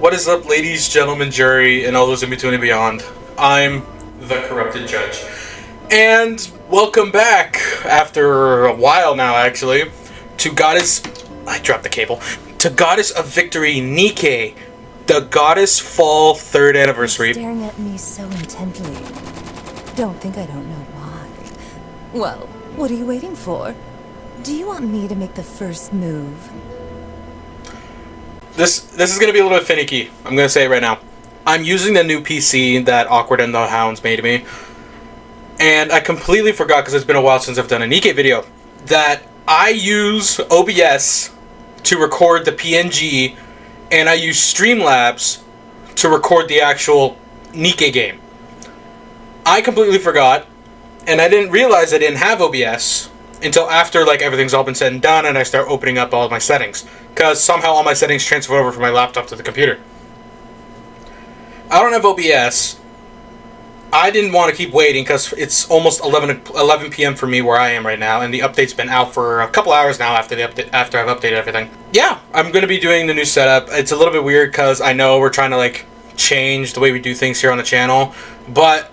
What is up, ladies, gentlemen, jury, and all those in between and beyond? I'm the Corrupted Judge. And welcome back, after a while now, actually, to Goddess... I dropped the cable. To Goddess of Victory, Nikke, the Goddess Fall 3rd Anniversary. You're staring at me so intently. Don't think I don't know why. Well, what are you waiting for? Do you want me to make the first move? This is going to be a little bit finicky. I'm going to say it right now. I'm using the new PC that Awkward and the Hounds made me. And I completely forgot, because it's been a while since I've done a Nikke video, that I use OBS to record the PNG, and I use Streamlabs to record the actual Nikke game. I completely forgot, and I didn't realize I didn't have OBS until after everything's all been said and done, and I start opening up all of my settings, because somehow all my settings transfer over from my laptop to the computer. I don't have OBS. I didn't want to keep waiting because it's almost 11 p.m. for me where I am right now, and the update's been out for a couple hours now after I've updated everything. Yeah, I'm going to be doing the new setup. It's a little bit weird because I know we're trying to change the way we do things here on the channel, but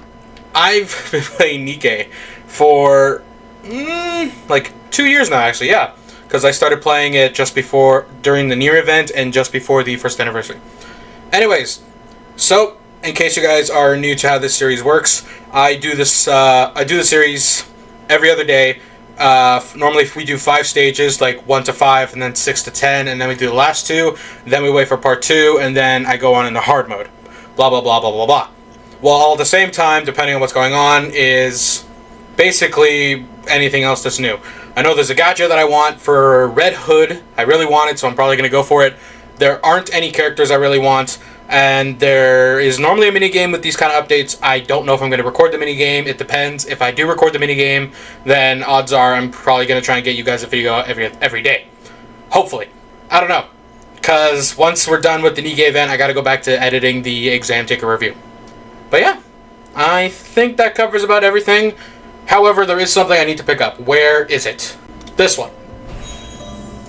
I've been playing Nikke for 2 years now, actually. Yeah, because I started playing it just during the Nier event and just before the 1st anniversary. Anyways, so in case you guys are new to how this series works, I do the series every other day. Normally we do 5 stages, 1 to 5, and then 6 to 10, and then we do the last 2. Then we wait for part 2, and then I go on into hard mode. Blah blah blah blah blah blah. Well, all at the same time, depending on what's going on, is basically anything else that's new. I know there's a gacha that I want for Red Hood. I really want it, so I'm probably going to go for it. There aren't any characters I really want. And there is normally a minigame with these kind of updates. I don't know if I'm going to record the minigame. It depends. If I do record the minigame, then odds are I'm probably going to try and get you guys a video every day. Hopefully. I don't know. Because once we're done with the Nikke event, I got to go back to editing the exam taker review. But yeah, I think that covers about everything. However, there is something I need to pick up. Where is it? This one.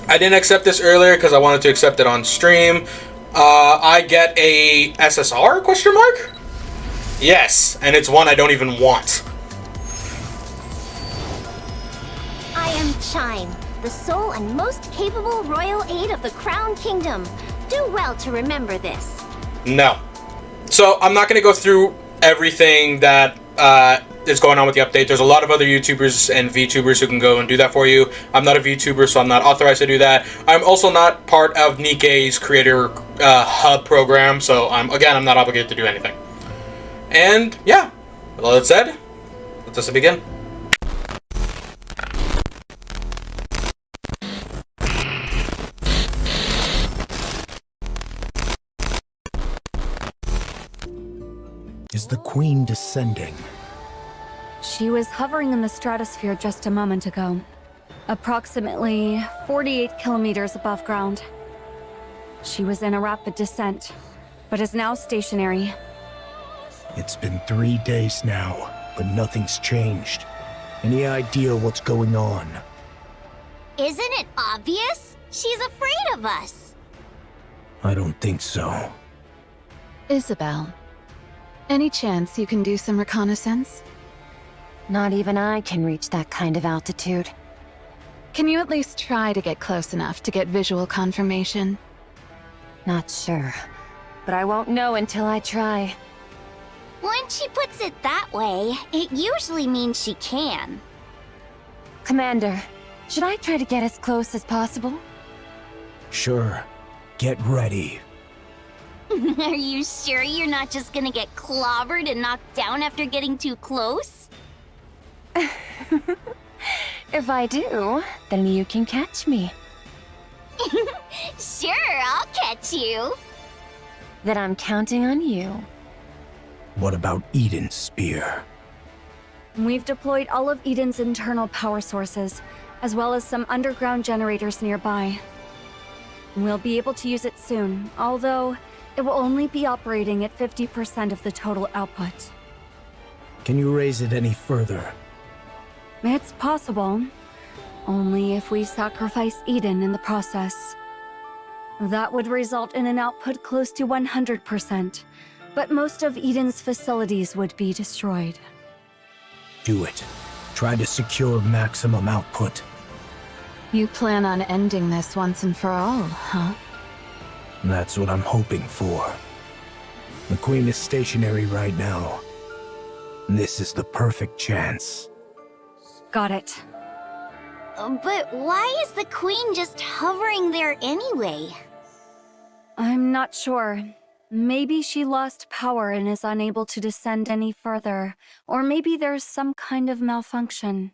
I didn't accept this earlier because I wanted to accept it on stream. I get a SSR, question mark? Yes, and it's one I don't even want. I am Chime, the sole and most capable royal aide of the Crown Kingdom. Do well to remember this. No. So, I'm not going to go through everything that is going on with the update. There's a lot of other YouTubers and VTubers who can go and do that for you. I'm not a VTuber, so I'm not authorized to do that. I'm also not part of Nikke's creator hub program, so I'm not obligated to do anything. And yeah, with all that said, let us begin. Is the Queen descending? She was hovering in the stratosphere just a moment ago, approximately 48 kilometers above ground. She was in a rapid descent, but is now stationary. It's been 3 days now, but nothing's changed. Any idea what's going on? Isn't it obvious? She's afraid of us. I don't think so. Isabel, any chance you can do some reconnaissance? Not even I can reach that kind of altitude. Can you at least try to get close enough to get visual confirmation? Not sure, but I won't know until I try. When she puts it that way, it usually means she can. Commander, should I try to get as close as possible? Sure. Get ready. Are you sure you're not just gonna get clobbered and knocked down after getting too close? If I do, then you can catch me. Sure, I'll catch you. Then I'm counting on you. What about Eden's spear? We've deployed all of Eden's internal power sources, as well as some underground generators nearby. We'll be able to use it soon, although it will only be operating at 50% of the total output. Can you raise it any further? It's possible. Only if we sacrifice Eden in the process. That would result in an output close to 100%, but most of Eden's facilities would be destroyed. Do it. Try to secure maximum output. You plan on ending this once and for all, huh? That's what I'm hoping for. The Queen is stationary right now. This is the perfect chance. Got it. But why is the Queen just hovering there anyway? I'm not sure. Maybe she lost power and is unable to descend any further, or maybe there's some kind of malfunction.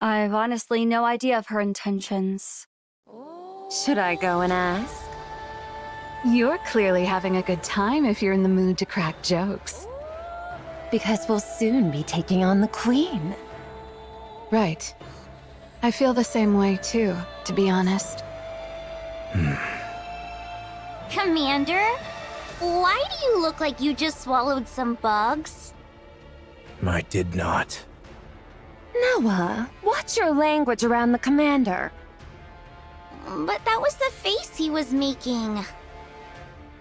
I've honestly no idea of her intentions. Should I go and ask? You're clearly having a good time if you're in the mood to crack jokes. Because we'll soon be taking on the Queen. Right. I feel the same way too, to be honest. Commander, why do you look like you just swallowed some bugs? I did not. Noah, watch your language around the Commander. But that was the face he was making.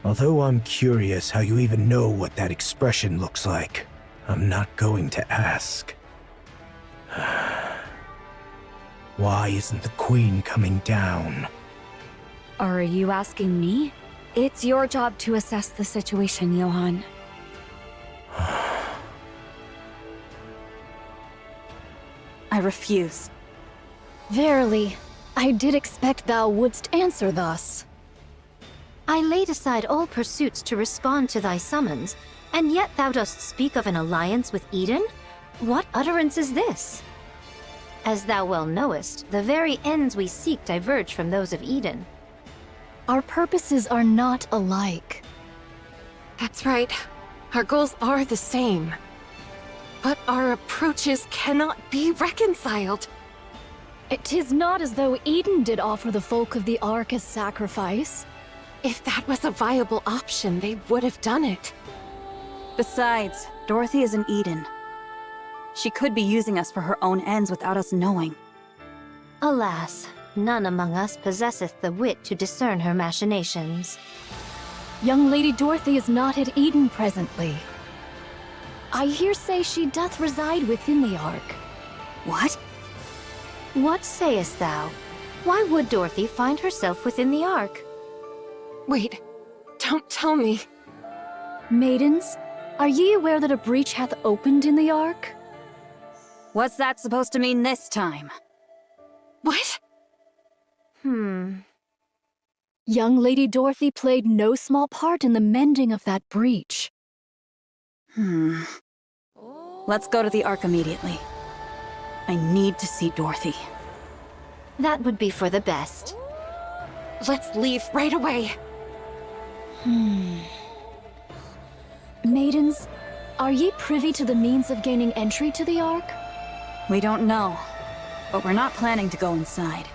Although I'm curious how you even know what that expression looks like, I'm not going to ask. Why isn't the Queen coming down? Are you asking me? It's your job to assess the situation, Johann. I refuse. Verily, I did expect thou wouldst answer thus. I laid aside all pursuits to respond to thy summons, and yet thou dost speak of an alliance with Eden? What utterance is this? As thou well knowest, the very ends we seek diverge from those of Eden. Our purposes are not alike. That's right. Our goals are the same. But our approaches cannot be reconciled. It is not as though Eden did offer the folk of the Ark as sacrifice. If that was a viable option, they would have done it. Besides, Dorothy is in Eden. She could be using us for her own ends without us knowing. Alas, none among us possesseth the wit to discern her machinations. Young Lady Dorothy is not at Eden presently. I hear say she doth reside within the Ark. What? What sayest thou? Why would Dorothy find herself within the Ark? Wait, don't tell me. Maidens, are ye aware that a breach hath opened in the Ark? What's that supposed to mean this time? What? Young Lady Dorothy played no small part in the mending of that breach. Let's go to the Ark immediately. I need to see Dorothy. That would be for the best. Let's leave right away. Maidens, are ye privy to the means of gaining entry to the Ark? We don't know, but we're not planning to go inside.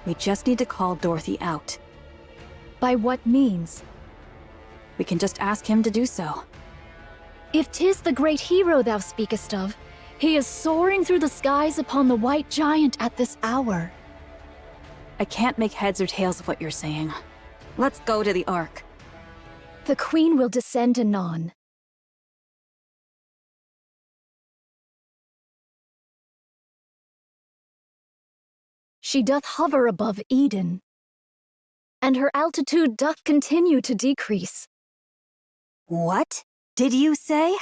We just need to call Dorothy out. By what means? We can just ask him to do so. If 'tis the great hero thou speakest of, he is soaring through the skies upon the white giant at this hour. I can't make heads or tails of what you're saying. Let's go to the Ark. The Queen will descend anon. She doth hover above Eden, and her altitude doth continue to decrease. What did you say?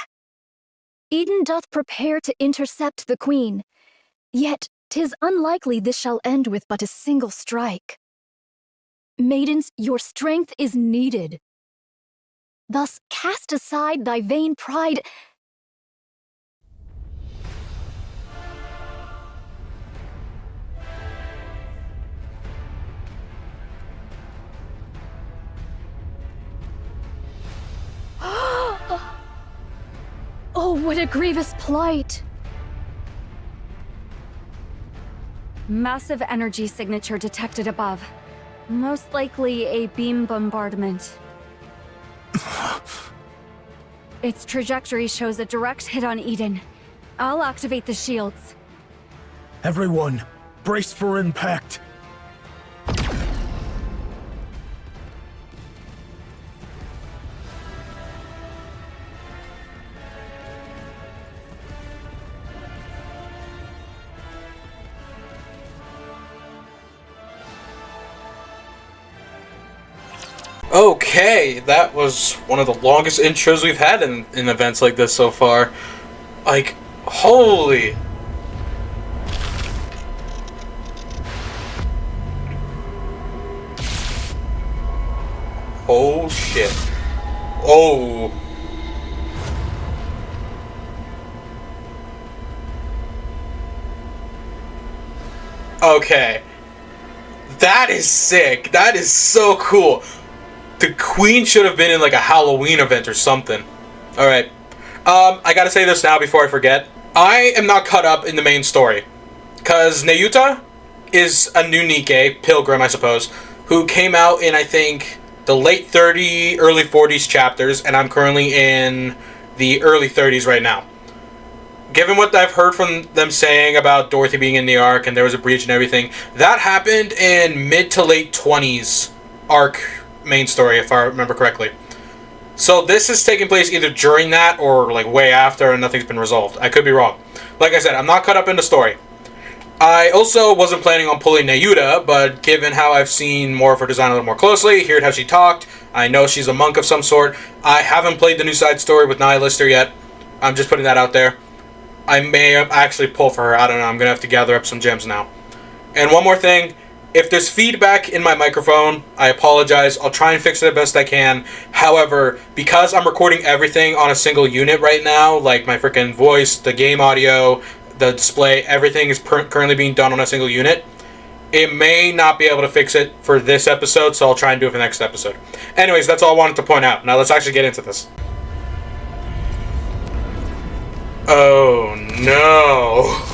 Eden doth prepare to intercept the Queen, yet 'tis unlikely this shall end with but a single strike. Maidens, your strength is needed. Thus cast aside thy vain pride. Oh, what a grievous plight! Massive energy signature detected above. Most likely a beam bombardment. Its trajectory shows a direct hit on Eden. I'll activate the shields. Everyone, brace for impact. Okay, that was one of the longest intros we've had in events like this so far. Like, holy... Oh shit. Oh. Okay. That is sick. That is so cool. The Queen should have been in like a Halloween event or something. Alright. I gotta say this now before I forget. I am not caught up in the main story. Because Nayuta is a new Nikke, pilgrim I suppose, who came out in, I think, the late 30s, early 40s chapters, and I'm currently in the early 30s right now. Given what I've heard from them saying about Dorothy being in the arc and there was a breach and everything, that happened in mid to late 20s arc main story, if I remember correctly. So this is taking place either during that or like way after and nothing's been resolved. I could be wrong. Like I said, I'm not caught up in the story. I also wasn't planning on pulling Nayuta, but given how I've seen more of her design a little more closely, heard how she talked, I know she's a monk of some sort. I haven't played the new side story with Nihilister yet. I'm just putting that out there. I may actually pull for her. I don't know. I'm going to have to gather up some gems now. And one more thing. If there's feedback in my microphone, I apologize. I'll try and fix it the best I can. However, because I'm recording everything on a single unit right now, like my freaking voice, the game audio, the display, everything is currently being done on a single unit. It may not be able to fix it for this episode, so I'll try and do it for the next episode. Anyways, that's all I wanted to point out. Now let's actually get into this. Oh no.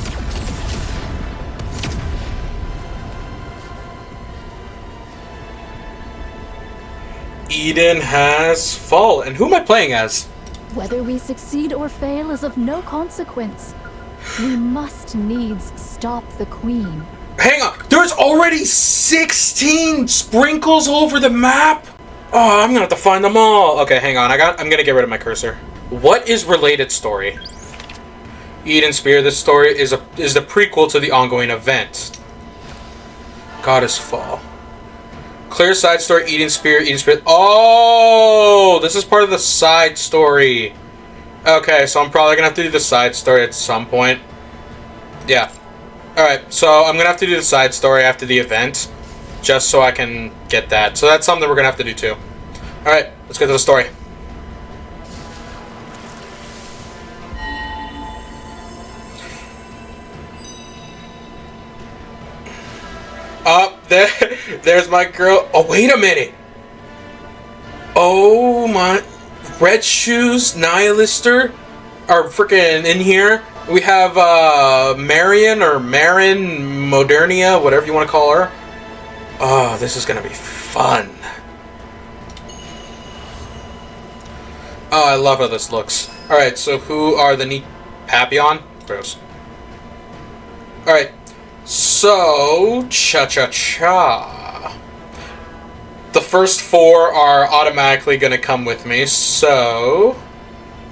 Eden has fallen. Who am I playing as? Whether we succeed or fail is of no consequence. We must needs stop the Queen. Hang on! There's already 16 sprinkles all over the map? Oh, I'm gonna have to find them all. Okay, hang on. I'm gonna get rid of my cursor. What is related story? Eden Spear. This story is the prequel to the ongoing event. Goddess Fall. Clear side story, Eden Spear, Eden Spear. Oh, this is part of the side story. Okay, so I'm probably gonna have to do the side story at some point. Yeah. Alright, so I'm gonna have to do the side story after the event, just so I can get that. So that's something we're gonna have to do too. Alright, let's get to the story. There's my girl. Oh, wait a minute. Oh my. Red Shoes, Nihilister are freaking in here. We have Marion or Marin, Modernia, whatever you want to call her. Oh, this is going to be fun. Oh, I love how this looks. Alright, so who are the neat Papillon? Gross. Alright. So, cha-cha-cha. The first 4 are automatically going to come with me, so...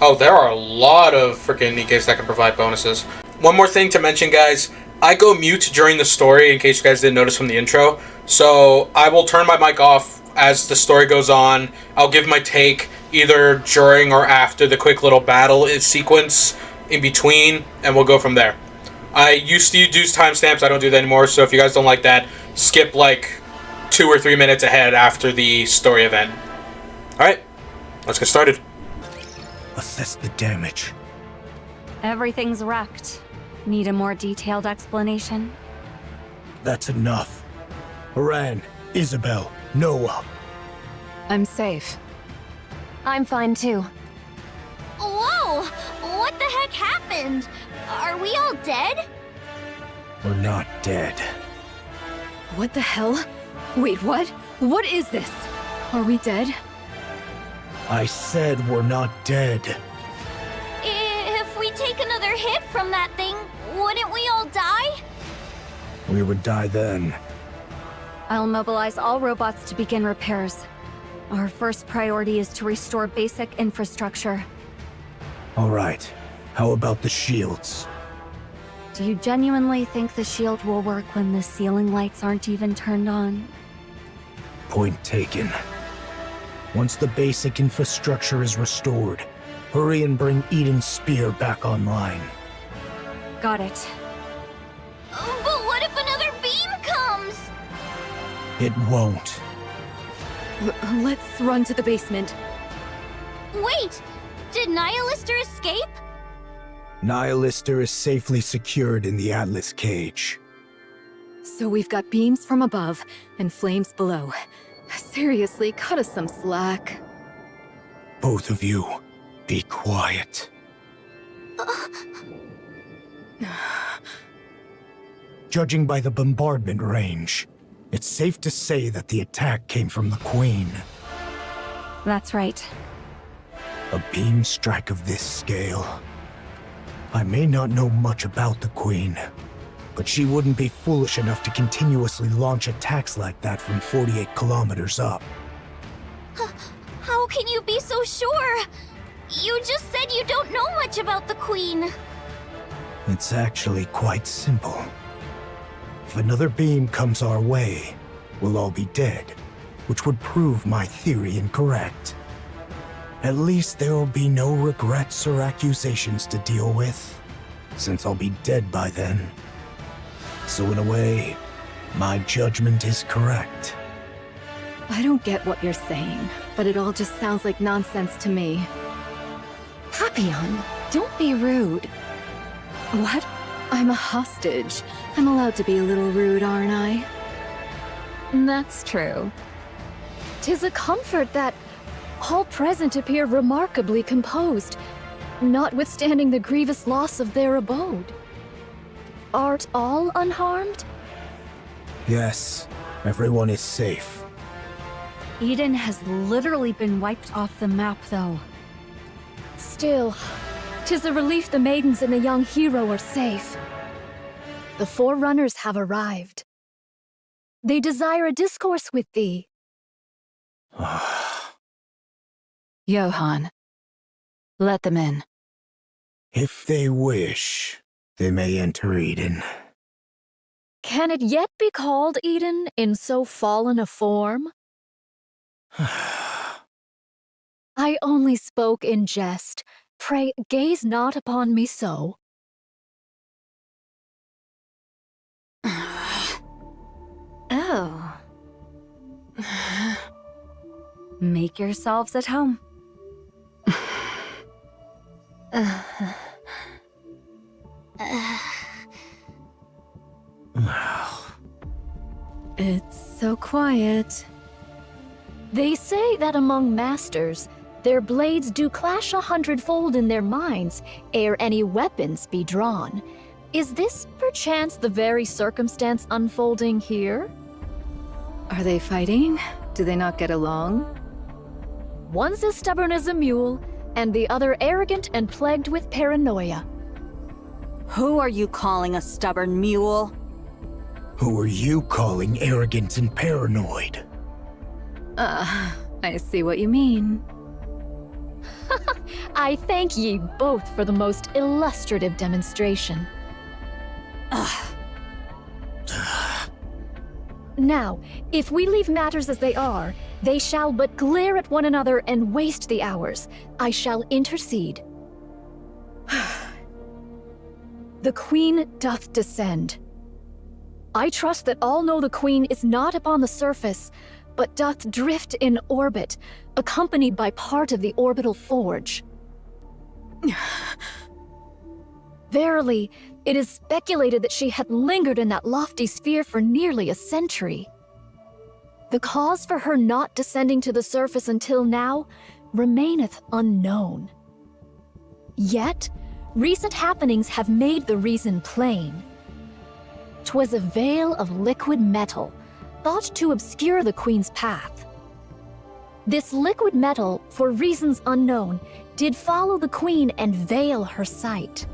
Oh, there are a lot of freaking Nikkes that can provide bonuses. One more thing to mention, guys. I go mute during the story, in case you guys didn't notice from the intro. So, I will turn my mic off as the story goes on. I'll give my take either during or after the quick little battle sequence in between, and we'll go from there. I used to do timestamps. I don't do that anymore, so if you guys don't like that, skip like 2 or 3 minutes ahead after the story event. Alright, let's get started. Assess the damage. Everything's wrecked. Need a more detailed explanation? That's enough. Haran, Isabel, Noah. I'm safe. I'm fine too. Whoa! What the heck happened? Are we all dead? We're not dead. What the hell? Wait, what? What is this? Are we dead? I said we're not dead. If we take another hit from that thing, wouldn't we all die? We would die then. I'll mobilize all robots to begin repairs. Our first priority is to restore basic infrastructure. All right. How about the shields? Do you genuinely think the shield will work when the ceiling lights aren't even turned on? Point taken. Once the basic infrastructure is restored, hurry and bring Eden's spear back online. Got it. But what if another beam comes? It won't. Let's run to the basement. Wait! Did Nihilister escape? Nihilister is safely secured in the Atlas cage. So we've got beams from above and flames below. Seriously, cut us some slack. Both of you, be quiet. Judging by the bombardment range, it's safe to say that the attack came from the Queen. That's right. A beam strike of this scale. I may not know much about the Queen, but she wouldn't be foolish enough to continuously launch attacks like that from 48 kilometers up. How can you be so sure? You just said you don't know much about the Queen. It's actually quite simple. If another beam comes our way, we'll all be dead, which would prove my theory incorrect. At least there will be no regrets or accusations to deal with, since I'll be dead by then. So in a way, my judgment is correct. I don't get what you're saying, but it all just sounds like nonsense to me. Papillon, don't be rude. What? I'm a hostage. I'm allowed to be a little rude, aren't I? That's true. 'Tis a comfort that all present appear remarkably composed, notwithstanding the grievous loss of their abode. Art all unharmed? Yes, everyone is safe. Eden has literally been wiped off the map, though. Still, 'tis a relief the maidens and the young hero are safe. The Forerunners have arrived. They desire a discourse with thee. Johann, let them in. If they wish, they may enter Eden. Can it yet be called Eden in so fallen a form? I only spoke in jest. Pray, gaze not upon me so. Oh. Make yourselves at home. It's so quiet. They say that among masters, their blades do clash 100-fold in their minds ere any weapons be drawn. Is this perchance the very circumstance unfolding here? Are they fighting? Do they not get along? One's as stubborn as a mule, and the other arrogant and plagued with paranoia. Who are you calling a stubborn mule? Who are you calling arrogant and paranoid? I see what you mean. I thank ye both for the most illustrative demonstration. Now, if we leave matters as they are, they shall but glare at one another and waste the hours. I shall intercede. The Queen doth descend. I trust that all know the Queen is not upon the surface, but doth drift in orbit, accompanied by part of the orbital forge. Verily, it is speculated that she had lingered in that lofty sphere for nearly a century. The cause for her not descending to the surface until now remaineth unknown. Yet, recent happenings have made the reason plain. 'Twas a veil of liquid metal, thought to obscure the Queen's path. This liquid metal, for reasons unknown, did follow the Queen and veil her sight.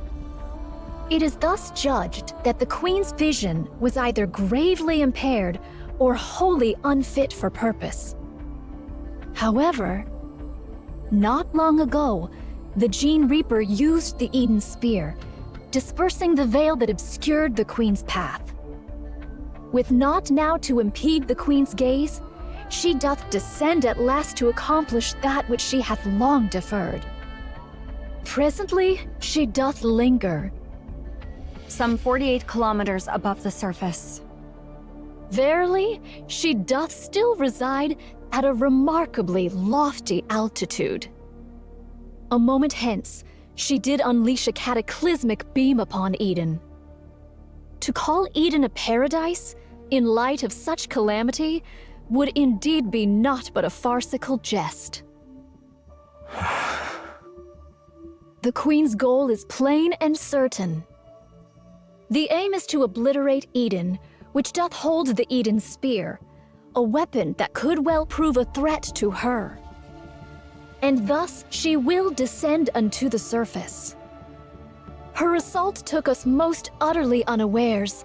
It is thus judged that the Queen's vision was either gravely impaired or wholly unfit for purpose. However, not long ago, the Gene Reaper used the Eden Spear, dispersing the veil that obscured the Queen's path. With naught now to impede the Queen's gaze, she doth descend at last to accomplish that which she hath long deferred. Presently, she doth linger. Some 48 kilometers above the surface. Verily, she doth still reside at a remarkably lofty altitude. A moment hence, she did unleash a cataclysmic beam upon Eden. To call Eden a paradise, in light of such calamity, would indeed be naught but a farcical jest. The Queen's goal is plain and certain. The aim is to obliterate Eden, which doth hold the Eden Spear, a weapon that could well prove a threat to her. And thus she will descend unto the surface. Her assault took us most utterly unawares,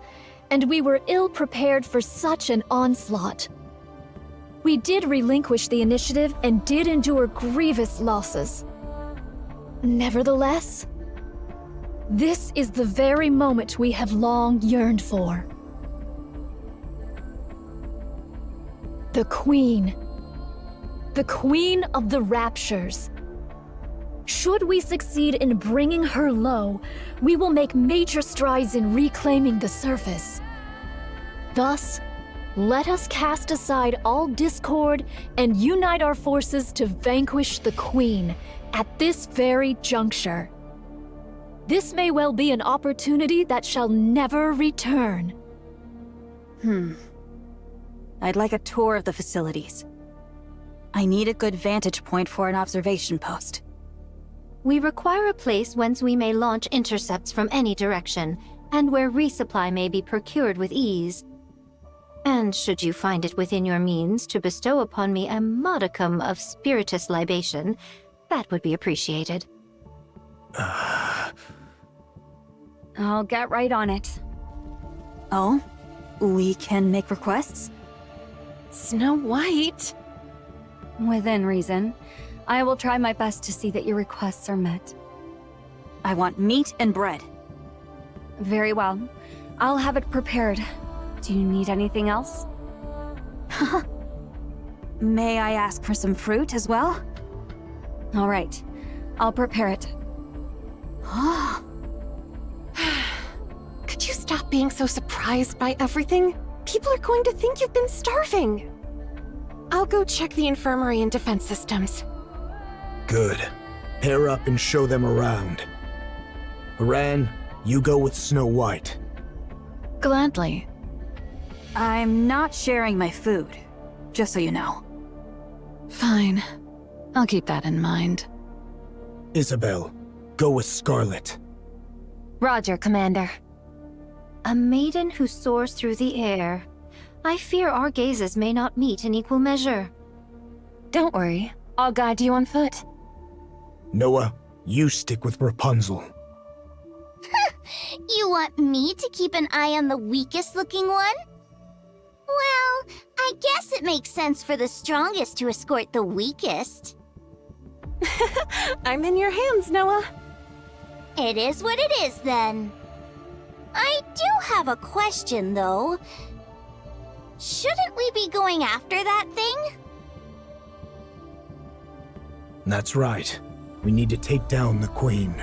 and we were ill prepared for such an onslaught. We did relinquish the initiative and did endure grievous losses. Nevertheless, this is the very moment we have long yearned for. The Queen. The Queen of the Raptures. Should we succeed in bringing her low, we will make major strides in reclaiming the surface. Thus, let us cast aside all discord and unite our forces to vanquish the Queen at this very juncture. This may well be an opportunity that shall never return. I'd like a tour of the facilities. I need a good vantage point for an observation post. We require a place whence we may launch intercepts from any direction, and where resupply may be procured with ease. And should you find it within your means to bestow upon me a modicum of spiritus libation, that would be appreciated. I'll get right on it. Oh? We can make requests? Snow White? Within reason. I will try my best to see that your requests are met. I want meat and bread. Very well. I'll have it prepared. Do you need anything else? May I ask for some fruit as well? All right. I'll prepare it. Could you stop being so surprised by everything? People are going to think you've been starving. I'll go check the infirmary and defense systems. Good. Pair up and show them around. Haran, you go with Snow White. Gladly. I'm not sharing my food, just so you know. Fine. I'll keep that in mind. Isabel, go with Scarlet. Roger, Commander. A maiden who soars through the air. I fear our gazes may not meet in equal measure. Don't worry. I'll guide you on foot. Noah, you stick with Rapunzel. You want me to keep an eye on the weakest looking one? Well, I guess it makes sense for the strongest to escort the weakest. I'm in your hands, Noah. It is what it is, then. I do have a question, though. Shouldn't we be going after that thing? That's right. We need to take down the Queen.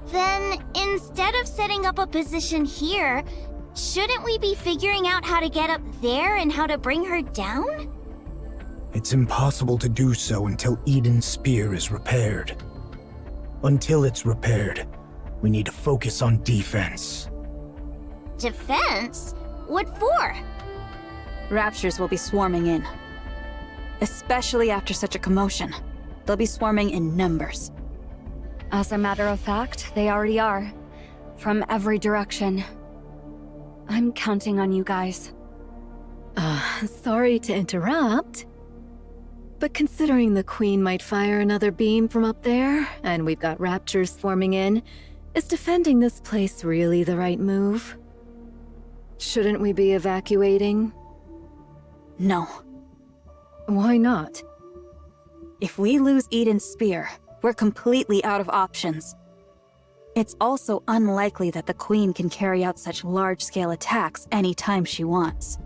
Then, instead of setting up a position here, shouldn't we be figuring out how to get up there and how to bring her down? It's impossible to do so until Eden's spear is repaired. Until it's repaired, we need to focus on defense. Defense? What for? Raptures will be swarming in. Especially after such a commotion. They'll be swarming in numbers. As a matter of fact, they already are. From every direction. I'm counting on you guys. Sorry to interrupt. But considering the Queen might fire another beam from up there, and we've got raptors swarming in, is defending this place really the right move? Shouldn't we be evacuating? No. Why not? If we lose Eden's spear, we're completely out of options. It's also unlikely that the Queen can carry out such large-scale attacks anytime she wants.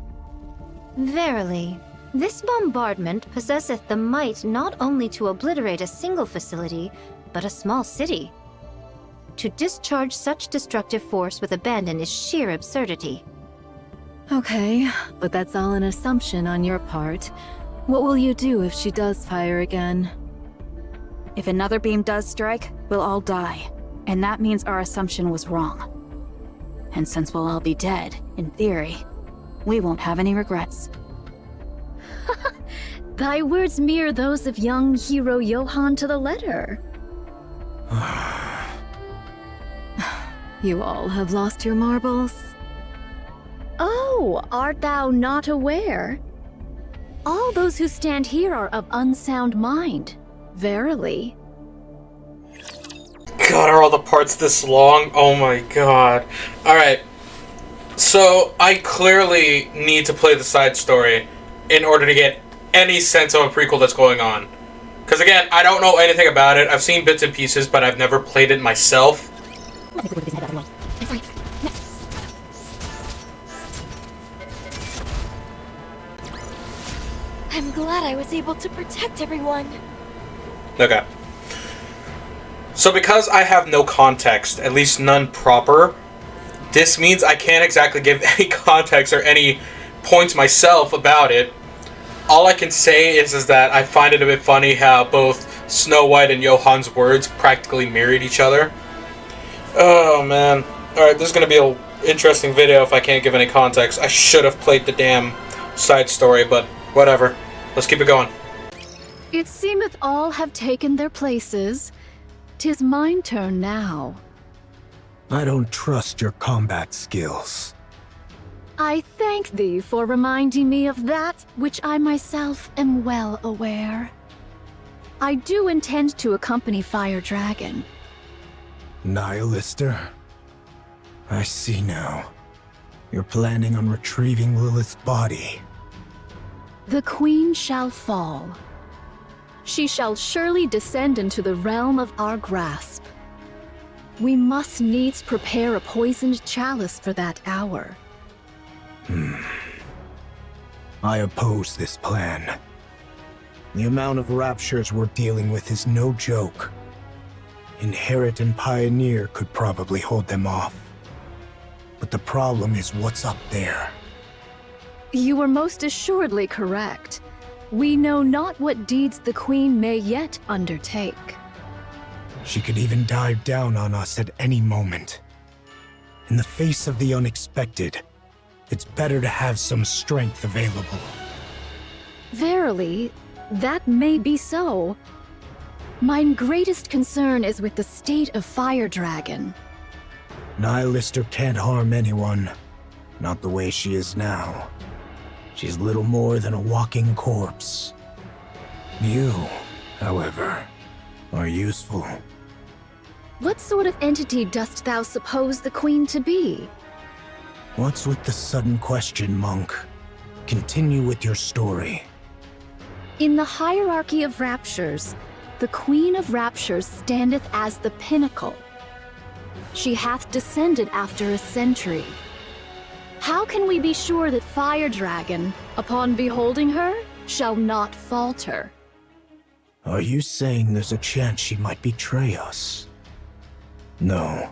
Verily. This bombardment possesseth the might not only to obliterate a single facility, but a small city. To discharge such destructive force with abandon is sheer absurdity. Okay, but that's all an assumption on your part. What will you do if she does fire again? If another beam does strike, we'll all die. And that means our assumption was wrong. And since we'll all be dead, in theory, we won't have any regrets. Thy words mirror those of young hero Johann to the letter. You all have lost your marbles? Oh, art thou not aware? All those who stand here are of unsound mind. Verily. God, are all the parts this long? Oh my god. Alright. So, I clearly need to play the side story in order to get any sense of a prequel that's going on. Because again, I don't know anything about it. I've seen bits and pieces, but I've never played it myself. I'm glad I was able to protect everyone. Okay. So because I have no context, at least none proper, this means I can't exactly give any context or any points myself about it. All I can say is that I find it a bit funny how both Snow White and Johann's words practically mirrored each other. Oh man. Alright, this is going to be an interesting video if I can't give any context. I should have played the damn side story, but whatever. Let's keep it going. It seemeth all have taken their places. 'Tis mine turn now. I don't trust your combat skills. I thank thee for reminding me of that which I myself am well aware. I do intend to accompany Fire Dragon. Nihilister? I see now. You're planning on retrieving Lilith's body. The Queen shall fall. She shall surely descend into the realm of our grasp. We must needs prepare a poisoned chalice for that hour. I oppose this plan. The amount of raptures we're dealing with is no joke. Inherit and Pioneer could probably hold them off. But the problem is what's up there. You are most assuredly correct. We know not what deeds the Queen may yet undertake. She could even dive down on us at any moment. In the face of the unexpected, it's better to have some strength available. Verily, that may be so. Mine greatest concern is with the state of Fire Dragon. Nihilister can't harm anyone. Not the way she is now. She's little more than a walking corpse. You, however, are useful. What sort of entity dost thou suppose the Queen to be? What's with the sudden question, Monk? Continue with your story. In the hierarchy of raptures, the Queen of Raptures standeth as the pinnacle. She hath descended after a century. How can we be sure that Fire Dragon, upon beholding her, shall not falter? Are you saying there's a chance she might betray us? No.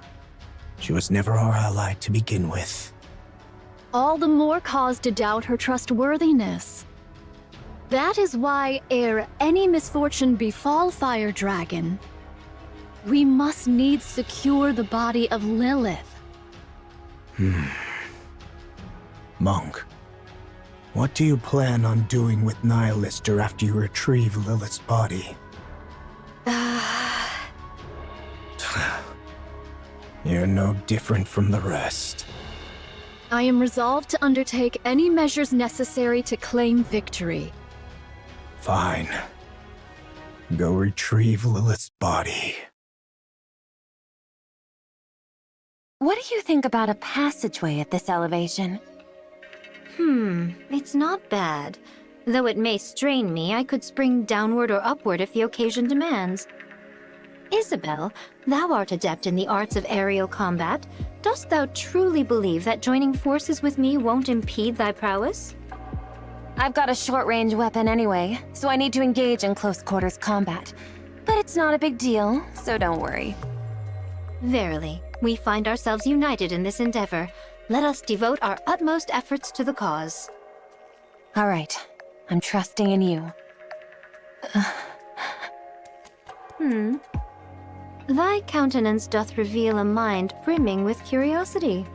She was never our ally to begin with. All the more cause to doubt her trustworthiness. That is why, ere any misfortune befall Fire Dragon, we must needs secure the body of Lilith. Monk, what do you plan on doing with Nihilister after you retrieve Lilith's body? You're no different from the rest. I am resolved to undertake any measures necessary to claim victory. Fine. Go retrieve Lilith's body. What do you think about a passageway at this elevation? It's not bad. Though it may strain me, I could spring downward or upward if the occasion demands. Isabel, thou art adept in the arts of aerial combat. Dost thou truly believe that joining forces with me won't impede thy prowess? I've got a short-range weapon anyway, so I need to engage in close-quarters combat. But it's not a big deal, so don't worry. Verily, we find ourselves united in this endeavor. Let us devote our utmost efforts to the cause. All right, I'm trusting in you. Thy countenance doth reveal a mind brimming with curiosity.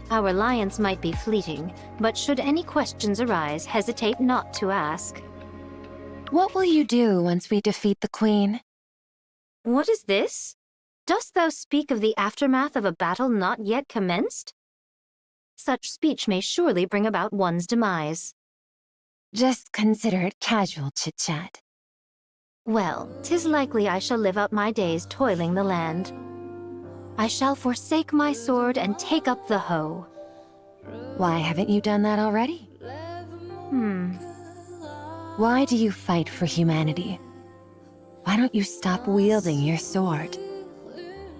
Our alliance might be fleeting, but should any questions arise, hesitate not to ask. What will you do once we defeat the Queen? What is this? Dost thou speak of the aftermath of a battle not yet commenced? Such speech may surely bring about one's demise. Just consider it casual chit-chat. Well, 'tis likely I shall live out my days toiling the land. I shall forsake my sword and take up the hoe. Why haven't you done that already? Why do you fight for humanity? Why don't you stop wielding your sword?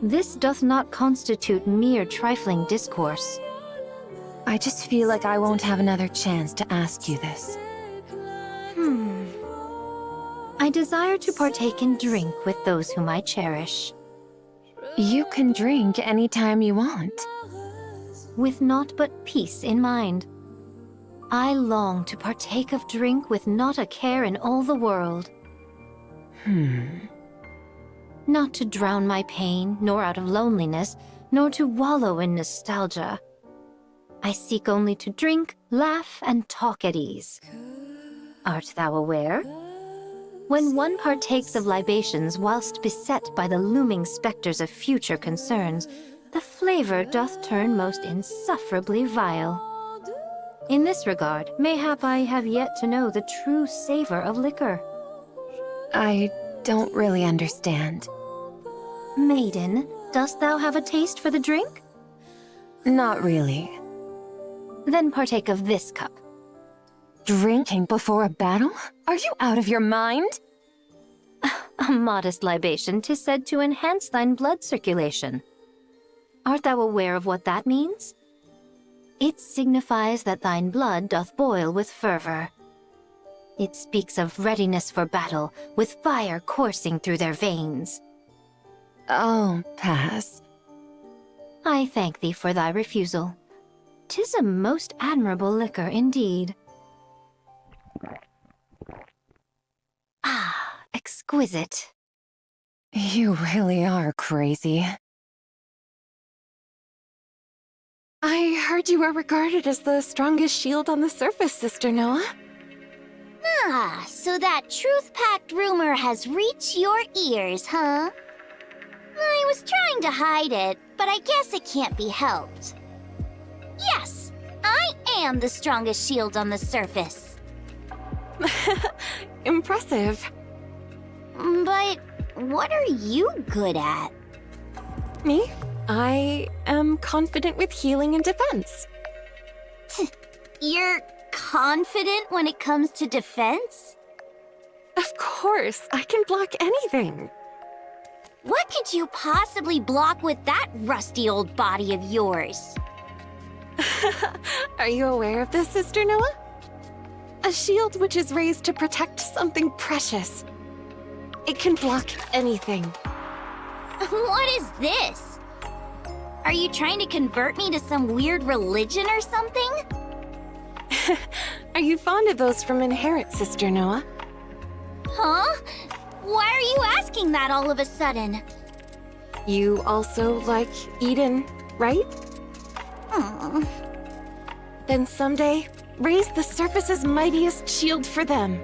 This doth not constitute mere trifling discourse. I just feel like I won't have another chance to ask you this. I desire to partake in drink with those whom I cherish. You can drink anytime you want. With naught but peace in mind. I long to partake of drink with not a care in all the world. Not to drown my pain, nor out of loneliness, nor to wallow in nostalgia. I seek only to drink, laugh, and talk at ease. Art thou aware? When one partakes of libations whilst beset by the looming specters of future concerns, the flavor doth turn most insufferably vile. In this regard, mayhap I have yet to know the true savor of liquor. I don't really understand. Maiden, dost thou have a taste for the drink? Not really. Then partake of this cup. Drinking before a battle? Are you out of your mind? A modest libation 'tis said to enhance thine blood circulation. Art thou aware of what that means? It signifies that thine blood doth boil with fervor. It speaks of readiness for battle, with fire coursing through their veins. I'll pass. I thank thee for thy refusal. 'Tis a most admirable liquor indeed. Ah, exquisite. You really are crazy. I heard you were regarded as the strongest shield on the surface, Sister Noah. Ah, so that truth-packed rumor has reached your ears, huh? I was trying to hide it, but I guess it can't be helped. Yes, I am the strongest shield on the surface. Impressive. But what are you good at? Me? I am confident with healing and defense. You're confident when it comes to defense? Of course, I can block anything. What could you possibly block with that rusty old body of yours? Are you aware of this, Sister Noah? A shield which is raised to protect something precious. It can block anything. What is this? Are you trying to convert me to some weird religion or something? Are you fond of those from Inherit, Sister Noah? Huh? Why are you asking that all of a sudden? You also like Eden, right? Then someday, raise the surface's mightiest shield for them.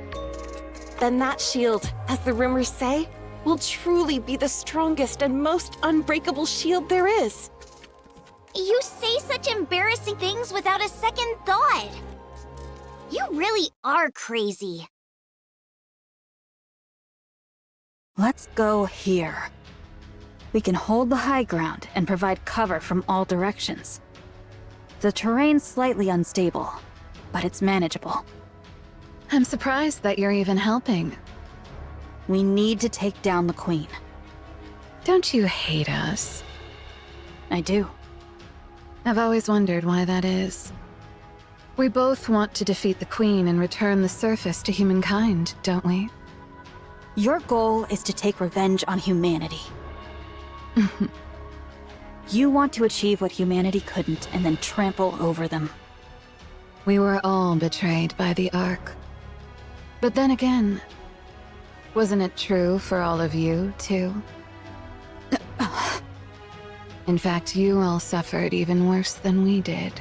Then that shield, as the rumors say, will truly be the strongest and most unbreakable shield there is. You say such embarrassing things without a second thought. You really are crazy. Let's go here. We can hold the high ground and provide cover from all directions. The terrain's slightly unstable, but it's manageable. I'm surprised that you're even helping. We need to take down the Queen. Don't you hate us? I do. I've always wondered why that is. We both want to defeat the Queen and return the surface to humankind, don't we? Your goal is to take revenge on humanity. You want to achieve what humanity couldn't and then trample over them. We were all betrayed by the Ark. But then again, wasn't it true for all of you, too? In fact, you all suffered even worse than we did.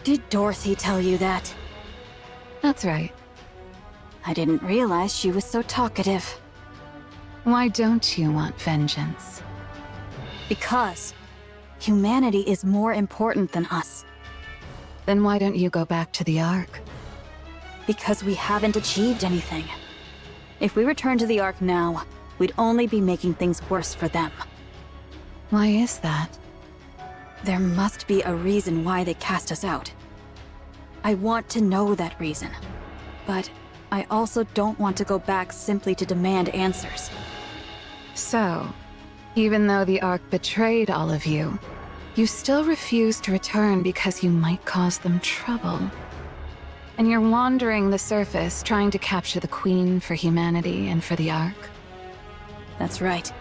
Did Dorothy tell you that? That's right. I didn't realize she was so talkative. Why don't you want vengeance? Because humanity is more important than us. Then why don't you go back to the Ark? Because we haven't achieved anything. If we return to the Ark now, we'd only be making things worse for them. Why is that? There must be a reason why they cast us out. I want to know that reason. But I also don't want to go back simply to demand answers. So, even though the Ark betrayed all of you, you still refuse to return because you might cause them trouble. And you're wandering the surface trying to capture the Queen for humanity and for the Ark? That's right.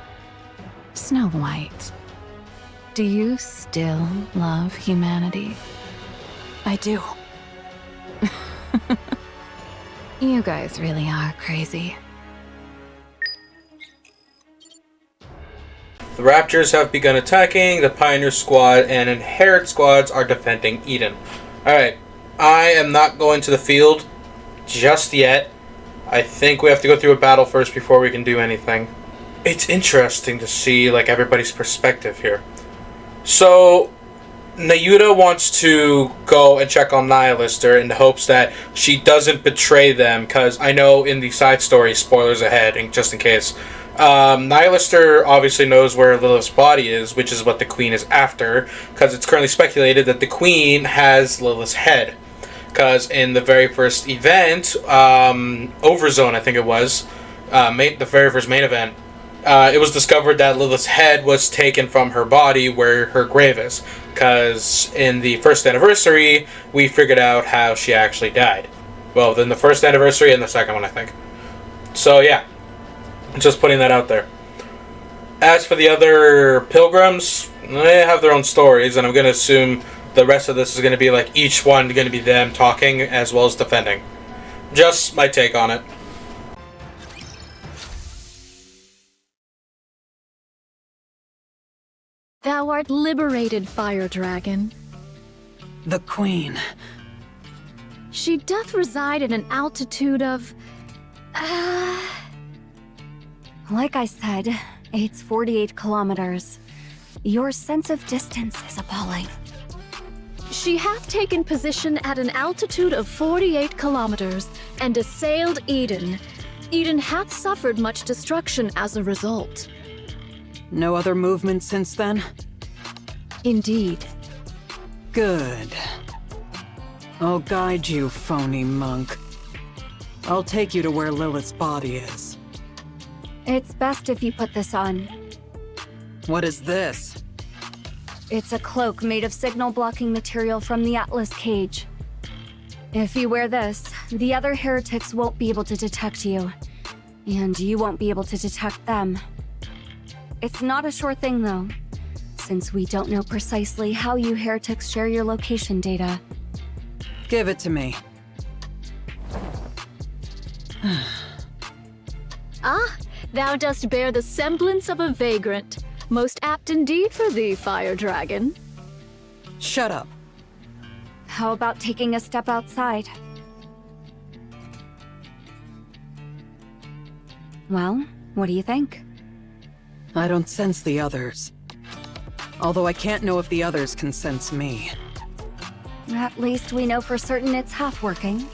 Snow White, do you still love humanity? I do. You guys really are crazy. The Raptors have begun attacking. The Pioneer Squad and Inherit Squads are defending Eden. Alright, I am not going to the field just yet. I think we have to go through a battle first before we can do anything. It's interesting to see like everybody's perspective here. So, Nayuta wants to go and check on Nihilister in the hopes that she doesn't betray them, because I know in the side story, spoilers ahead, and just in case, Nihilister obviously knows where Lilith's body is, which is what the Queen is after, because it's currently speculated that the Queen has Lilith's head. Because in the very first event, Overzone, I think it was, the very first main event, it was discovered that Lilith's head was taken from her body where her grave is. Because in the first anniversary, we figured out how she actually died. Well, then the first anniversary and the second one, I think. So, yeah. Just putting that out there. As for the other pilgrims, they have their own stories, and I'm going to assume the rest of this is going to be like each one going to be them talking as well as defending. Just my take on it. Thou art liberated, Fire Dragon. The Queen. She doth reside at an altitude of... Like I said, it's 48 kilometers. Your sense of distance is appalling. She hath taken position at an altitude of 48 kilometers and assailed Eden. Eden hath suffered much destruction as a result. No other movement since then? Indeed. Good. I'll guide you, phony monk. I'll take you to where Lilith's body is. It's best if you put this on. What is this? It's a cloak made of signal-blocking material from the Atlas cage. If you wear this, the other heretics won't be able to detect you. And you won't be able to detect them. It's not a sure thing, though, since we don't know precisely how you heretics share your location data. Give it to me. Ah, thou dost bear the semblance of a vagrant. Most apt indeed for thee, Fire Dragon. Shut up. How about taking a step outside? Well, what do you think? I don't sense the others. Although I can't know if the others can sense me. At least we know for certain it's half working.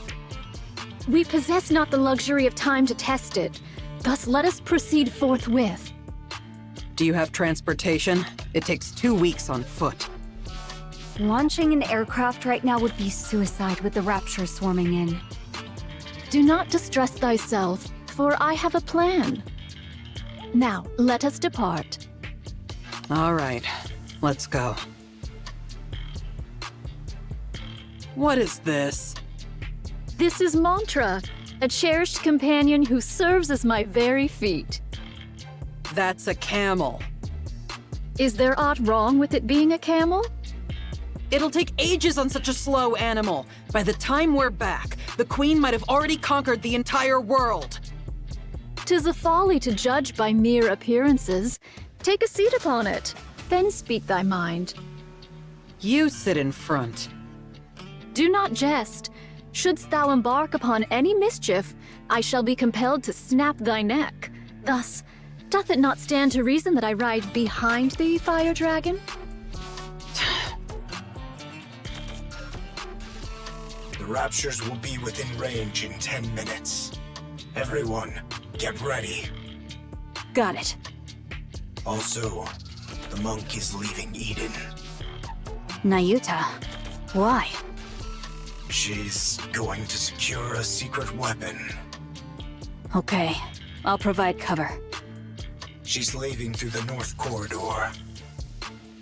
We possess not the luxury of time to test it. Thus let us proceed forthwith. Do you have transportation? It takes 2 weeks on foot. Launching an aircraft right now would be suicide with the Rapture swarming in. Do not distress thyself, for I have a plan. Now, let us depart. All right, let's go. What is this? This is Mantra, a cherished companion who serves as my very feet. That's a camel. Is there aught wrong with it being a camel? It'll take ages on such a slow animal. By the time we're back, the Queen might have already conquered the entire world. 'Tis a folly to judge by mere appearances. Take a seat upon it, then speak thy mind. You sit in front. Do not jest. Shouldst thou embark upon any mischief, I shall be compelled to snap thy neck. Thus, doth it not stand to reason that I ride behind thee, Fire Dragon? The Raptures will be within range in 10 minutes. Everyone, get ready. Got it. Also, the monk is leaving Eden. Nayuta, why? She's going to secure a secret weapon. Okay, I'll provide cover. She's leaving through the north corridor.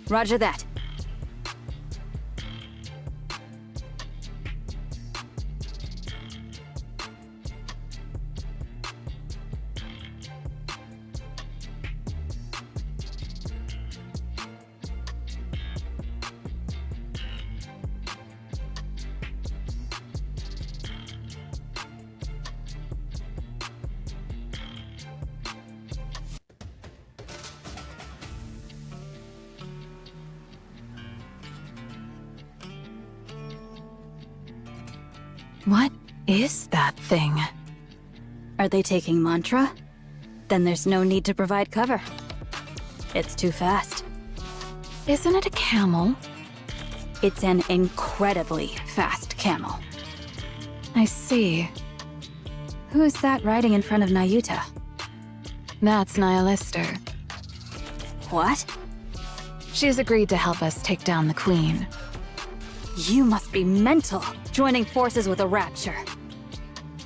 Roger that. What is that thing? Are they taking Mantra? Then there's no need to provide cover. It's too fast. Isn't it a camel? It's an incredibly fast camel. I see. Who is that riding in front of Nayuta? That's Nihilister. What? She's agreed to help us take down the Queen. You must be mental, joining forces with a Rapture.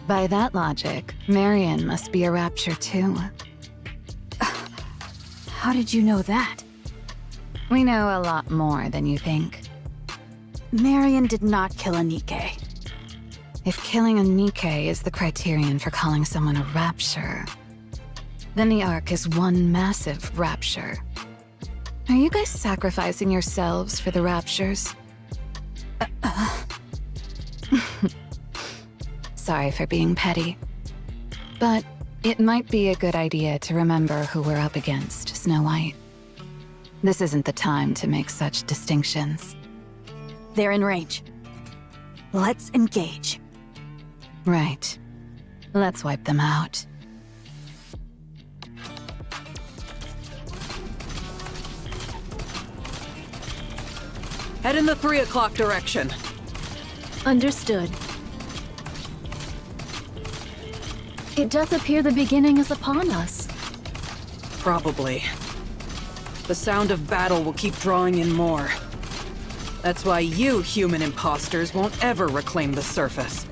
By that logic, Marion must be a Rapture too. How did you know that? We know a lot more than you think. Marion did not kill a Nikke. If killing a Nikke is the criterion for calling someone a Rapture, then the Ark is one massive Rapture. Are you guys sacrificing yourselves for the Raptures? Sorry for being petty. But it might be a good idea to remember who we're up against, Snow White. This isn't the time to make such distinctions. They're in range. Let's engage. Right. Let's wipe them out. Head in the 3 o'clock direction. Understood. It doth appear the beginning is upon us. Probably. The sound of battle will keep drawing in more. That's why you human imposters won't ever reclaim the surface.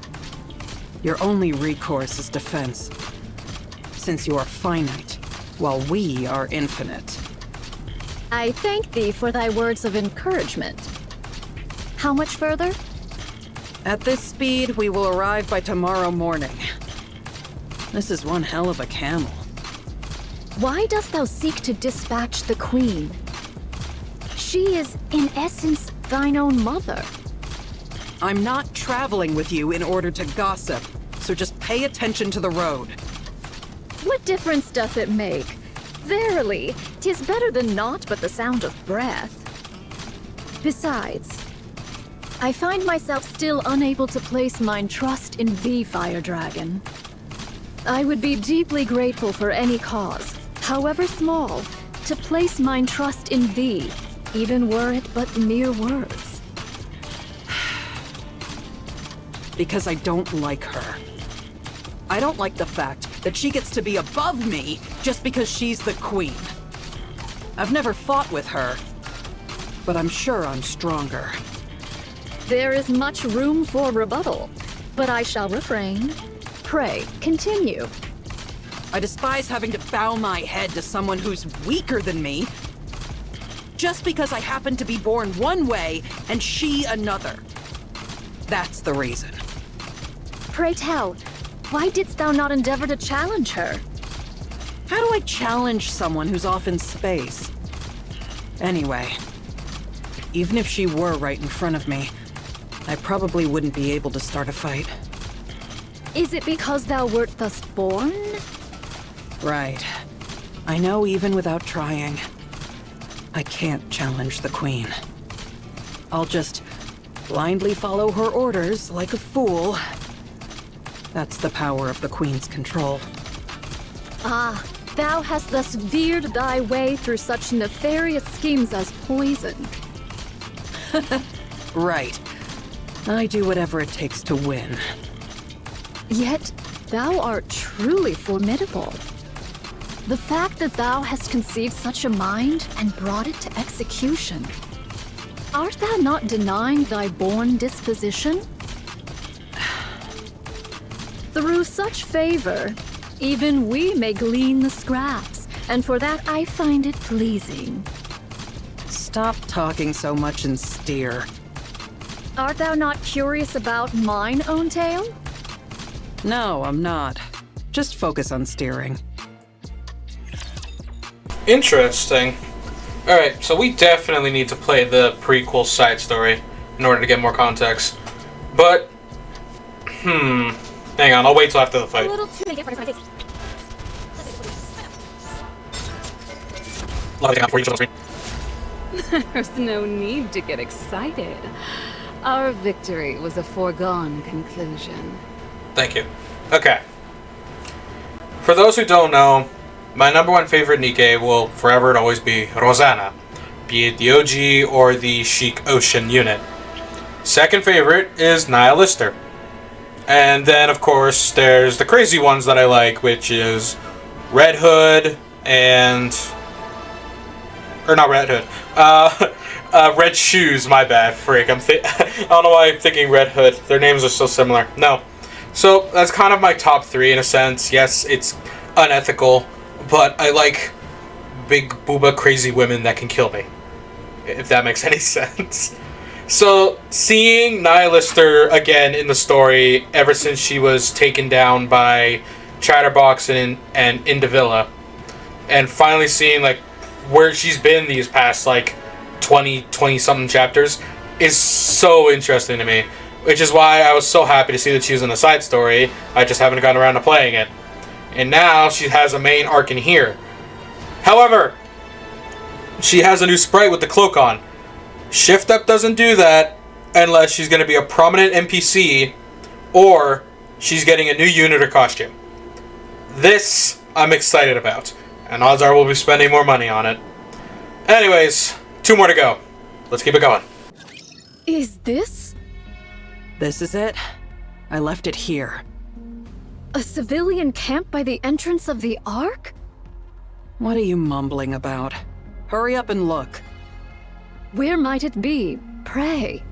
Your only recourse is defense. Since you are finite, while we are infinite. I thank thee for thy words of encouragement. How much further? At this speed, we will arrive by tomorrow morning. This is one hell of a camel. Why dost thou seek to dispatch the Queen? She is, in essence, thine own mother. I'm not traveling with you in order to gossip, so just pay attention to the road. What difference doth it make? Verily, 'tis better than naught but the sound of breath. Besides, I find myself still unable to place mine trust in thee, Fire Dragon. I would be deeply grateful for any cause, however small, to place mine trust in thee, even were it but mere words. Because I don't like her. I don't like the fact that she gets to be above me just because she's the Queen. I've never fought with her, but I'm sure I'm stronger. There is much room for rebuttal, but I shall refrain. Pray, continue. I despise having to bow my head to someone who's weaker than me, just because I happen to be born one way and she another. That's the reason. Pray tell, why didst thou not endeavor to challenge her? How do I challenge someone who's off in space? Anyway, even if she were right in front of me, I probably wouldn't be able to start a fight. Is it because thou wert thus born? Right. I know even without trying, I can't challenge the Queen. I'll just blindly follow her orders like a fool. That's the power of the Queen's control. Ah, thou hast thus veered thy way through such nefarious schemes as poison. Right. I do whatever it takes to win. Yet, thou art truly formidable. The fact that thou hast conceived such a mind and brought it to execution. Art thou not denying thy born disposition? Through such favor, even we may glean the scraps, and for that I find it pleasing. Stop talking so much and steer. Art thou not curious about mine own tale? No, I'm not. Just focus on steering. Interesting. Alright, so we definitely need to play the prequel side story in order to get more context. But, hang on, I'll wait till after the fight. There's no need to get excited. Our victory was a foregone conclusion. Thank you. Okay. For those who don't know, my number one favorite Nikke will forever and always be Rosanna, be it the OG or the Chic Ocean unit. Second favorite is Nihil Lister. And then, of course, there's the crazy ones that I like, which is Red Hood and... Or not Red Hood. Red Shoes, my bad, freak. I don't know why I'm thinking Red Hood. Their names are so similar. No. So, that's kind of my top three in a sense. Yes, it's unethical, but I like big booba crazy women that can kill me. If that makes any sense. So, seeing Nihil Lister again in the story ever since she was taken down by Chatterbox and Indivilla, and finally seeing like where she's been these past like 20 something chapters is so interesting to me, which is why I was so happy to see that she was in a side story. I just haven't gotten around to playing it, and now she has a main arc in here. However, she has a new sprite with the cloak on. Shift Up doesn't do that unless she's going to be a prominent NPC or she's getting a new unit or costume. This I'm excited about, and odds are we'll be spending more money on it. Anyways, 2 more to go. Let's keep it going. Is this This is it. I left it here. a civilian camp by the entrance of the Ark? What are you mumbling about? Hurry up and look. Where might it be, pray?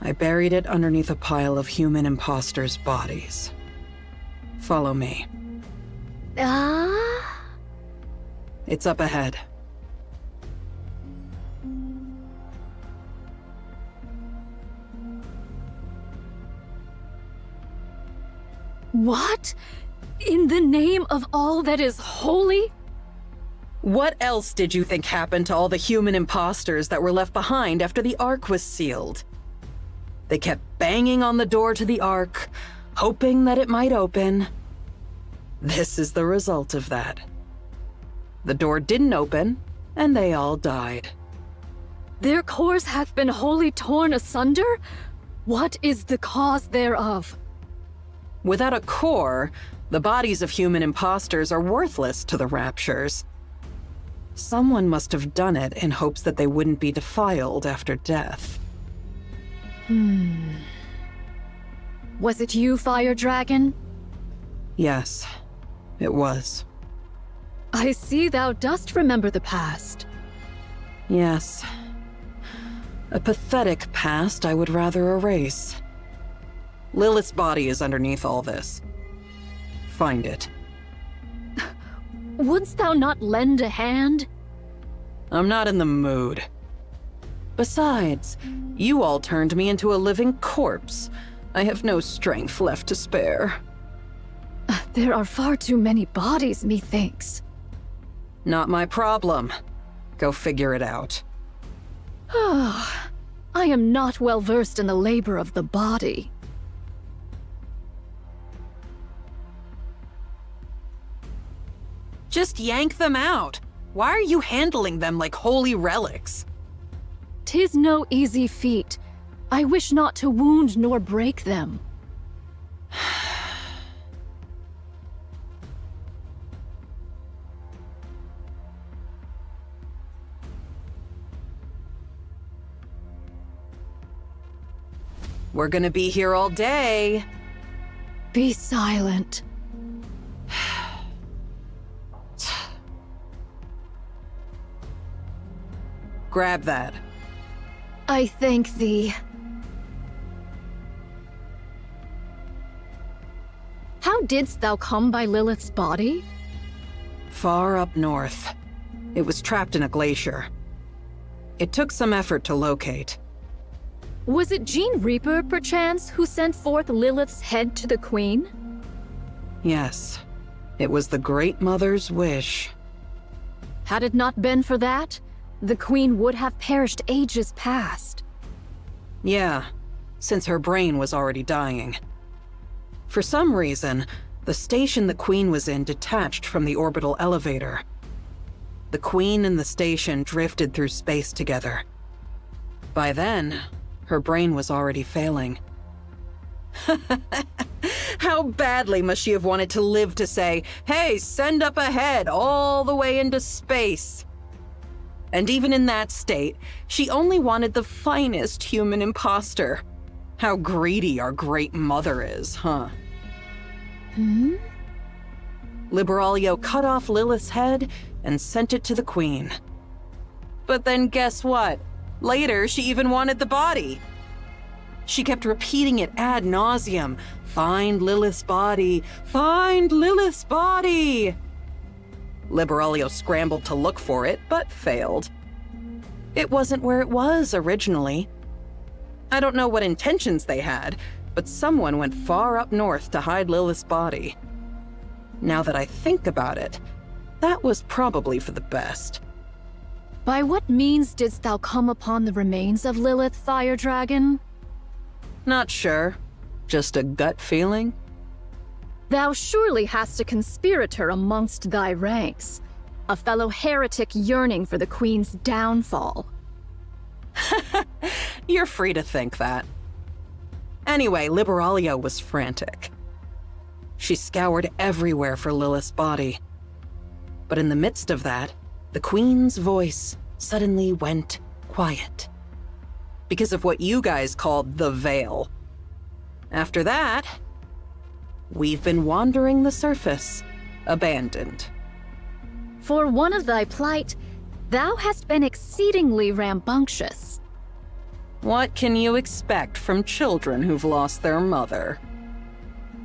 I buried it underneath a pile of human imposters' bodies. Follow me. Ah? It's up ahead. What? In the name of all that is holy? What else did you think happened to all the human imposters that were left behind after the Ark was sealed? They kept banging on the door to the Ark, hoping that it might open. This is the result of that. The door didn't open, and they all died. Their cores hath been wholly torn asunder? What is the cause thereof? Without a core, the bodies of human imposters are worthless to the Raptures. Someone must have done it in hopes that they wouldn't be defiled after death. Was it you, Fire Dragon? Yes, it was. I see thou dost remember the past. Yes. A pathetic past I would rather erase. Lilith's body is underneath all this. Find it. Wouldst thou not lend a hand? I'm not in the mood. Besides, you all turned me into a living corpse. I have no strength left to spare. There are far too many bodies, methinks. Not my problem. Go figure it out. I am not well versed in the labor of the body. Just yank them out. Why are you handling them like holy relics? 'Tis no easy feat. I wish not to wound nor break them. We're gonna be here all day. Be silent. Grab that. I thank thee. How didst thou come by Lilith's body? Far up north. It was trapped in a glacier. It took some effort to locate. Was it Gene Reaper, perchance, who sent forth Lilith's head to the Queen? Yes. It was the Great Mother's wish. Had it not been for that, the Queen would have perished ages past. Yeah, since her brain was already dying. For some reason, the station the Queen was in detached from the orbital elevator. The Queen and the station drifted through space together. By then, her brain was already failing. How badly must she have wanted to live to say, "Hey, send up ahead all the way into space"? And even in that state, she only wanted the finest human imposter. How greedy our Great Mother is, huh? Liberaglio cut off Lilith's head and sent it to the Queen. But then guess what? Later, she even wanted the body. She kept repeating it ad nauseum. Find Lilith's body. Find Lilith's body. Liberaglio scrambled to look for it, but failed. It wasn't where it was originally. I don't know what intentions they had, but someone went far up north to hide Lilith's body. Now that I think about it, that was probably for the best. By what means didst thou come upon the remains of Lilith, Fire Dragon? Not sure. Just a gut feeling. Thou surely hast a conspirator amongst thy ranks. A fellow heretic yearning for the Queen's downfall. You're free to think that. Anyway, Liberaglio was frantic. She scoured everywhere for Lilith's body. But in the midst of that, the Queen's voice suddenly went quiet. Because of what you guys called the Veil. After that, we've been wandering the surface, abandoned. For one of thy plight, thou hast been exceedingly rambunctious. What can you expect from children who've lost their mother?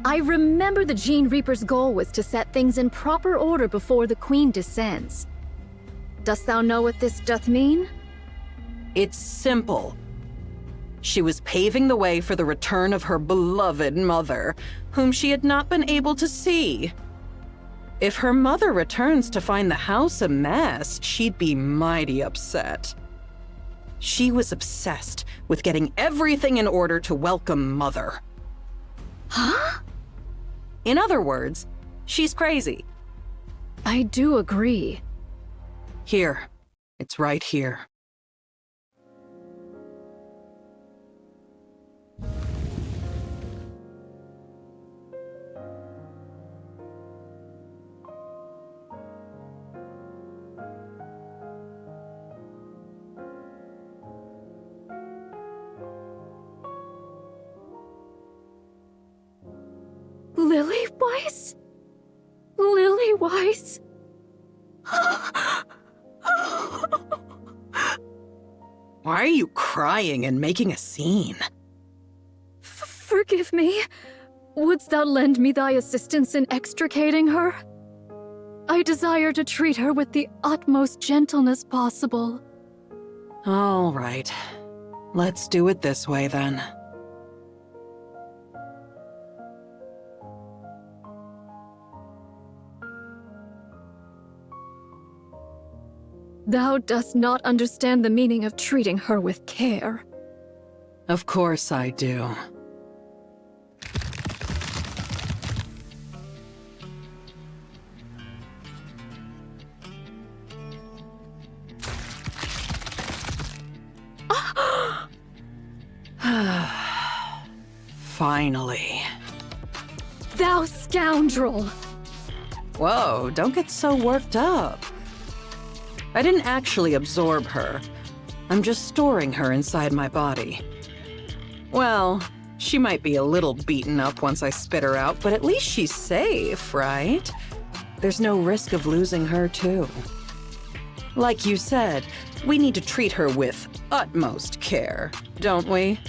I remember the Gene Reaper's goal was to set things in proper order before the Queen descends. Dost thou know what this doth mean? It's simple. She was paving the way for the return of her beloved mother, whom she had not been able to see. If her mother returns to find the house a mess, she'd be mighty upset. She was obsessed with getting everything in order to welcome Mother. Huh? In other words, she's crazy. I do agree. Here. It's right here. Lily Weiss? Lily Weiss? Why are you crying and making a scene? Forgive me. Wouldst thou lend me thy assistance in extricating her? I desire to treat her with the utmost gentleness possible. All right. Let's do it this way then. Thou dost not understand the meaning of treating her with care. Of course I do. Finally. Thou scoundrel! Whoa, don't get so worked up. I didn't actually absorb her. I'm just storing her inside my body. Well, she might be a little beaten up once I spit her out, but at least she's safe, right? There's no risk of losing her, too. Like you said, we need to treat her with utmost care, don't we?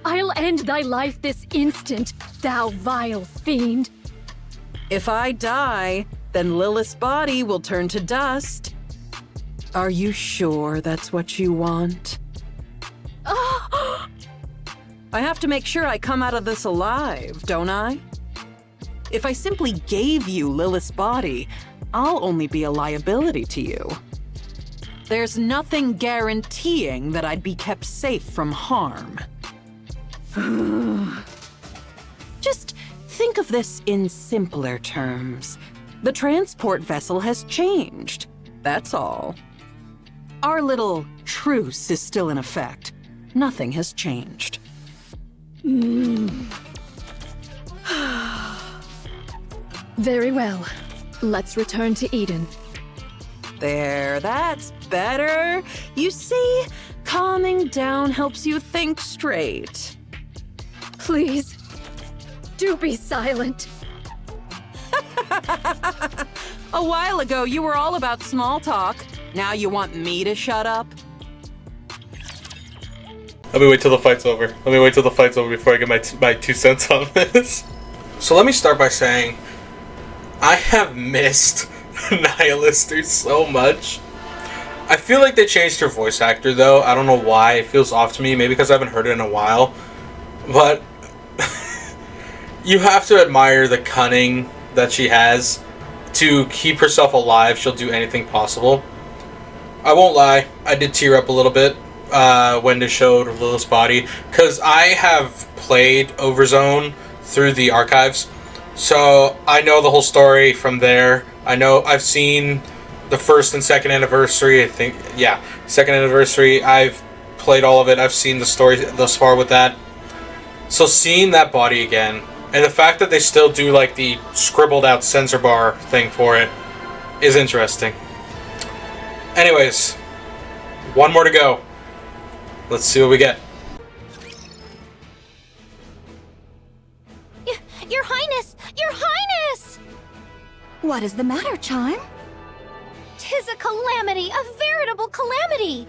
I'll end thy life this instant, thou vile fiend! If I die, then Lilith's body will turn to dust. Are you sure that's what you want? I have to make sure I come out of this alive, don't I? If I simply gave you Lilith's body, I'll only be a liability to you. There's nothing guaranteeing that I'd be kept safe from harm. Just think of this in simpler terms. The transport vessel has changed, that's all. Our little truce is still in effect. Nothing has changed. Very well. Let's return to Eden. There, that's better. You see, calming down helps you think straight. Please, do be silent. A while ago, you were all about small talk. Now you want me to shut up? Let me wait till the fight's over. Let me wait till the fight's over before I get my 2 cents on this. So let me start by saying, I have missed Nihilister so much. I feel like they changed her voice actor though. I don't know why. It feels off to me. Maybe because I haven't heard it in a while. But you have to admire the cunning that she has. To keep herself alive, she'll do anything possible. I won't lie, I did tear up a little bit when they showed Lilith's body, because I have played Overzone through the archives, so I know the whole story from there. I've seen the first and second anniversary, I think, yeah, second anniversary. I've played all of it, I've seen the story thus far with that. So seeing that body again, and the fact that they still do like the scribbled out sensor bar thing for it is interesting. Anyways, one more to go. Let's see what we get. Your Highness! Your Highness! What is the matter, Chime? 'Tis a calamity, a veritable calamity!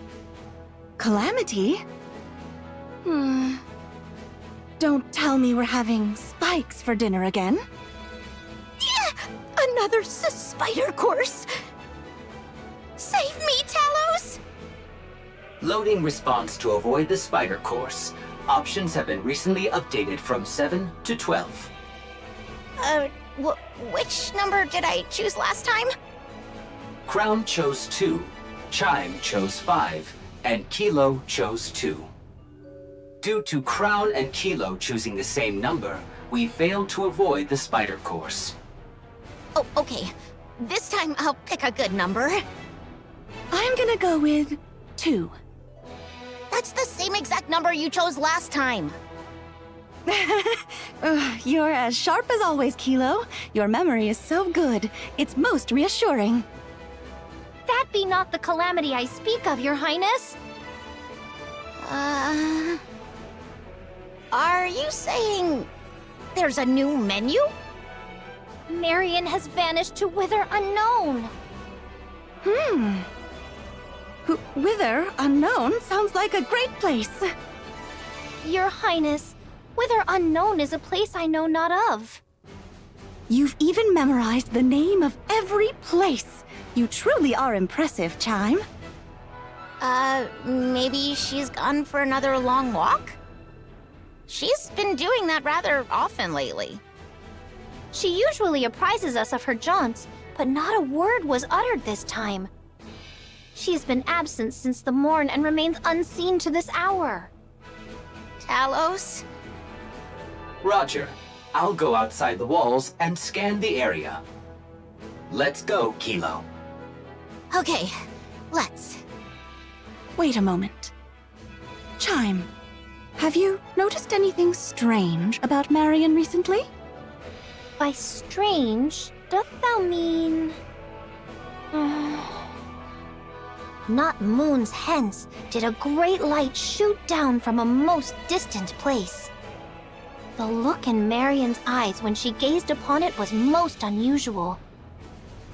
Calamity? Don't tell me we're having spikes for dinner again. Another spider course! Save me, Talos! Loading response to avoid the spider course. Options have been recently updated from 7 to 12. Which number did I choose last time? Crown chose 2, Chime chose 5, and Kilo chose 2. Due to Crown and Kilo choosing the same number, we failed to avoid the spider course. Oh, okay. This time I'll pick a good number. I'm gonna go with 2. That's the same exact number you chose last time. You're as sharp as always, Kilo. Your memory is so good. It's most reassuring. That be not the calamity I speak of, Your Highness. Are you saying there's a new menu? Marion has vanished to Whither Unknown. Whither Unknown sounds like a great place. Your Highness, Whither Unknown is a place I know not of. You've even memorized the name of every place. You truly are impressive, Chime. Maybe she's gone for another long walk? She's been doing that rather often lately. She usually apprises us of her jaunts, but not a word was uttered this time. She has been absent since the morn and remains unseen to this hour. Talos? Roger. I'll go outside the walls and scan the area. Let's go, Kilo. Okay, let's. Wait a moment. Chime, have you noticed anything strange about Marion recently? By strange, doth thou mean... Not moons hence did a great light shoot down from a most distant place. The look in Marion's eyes when she gazed upon it was most unusual.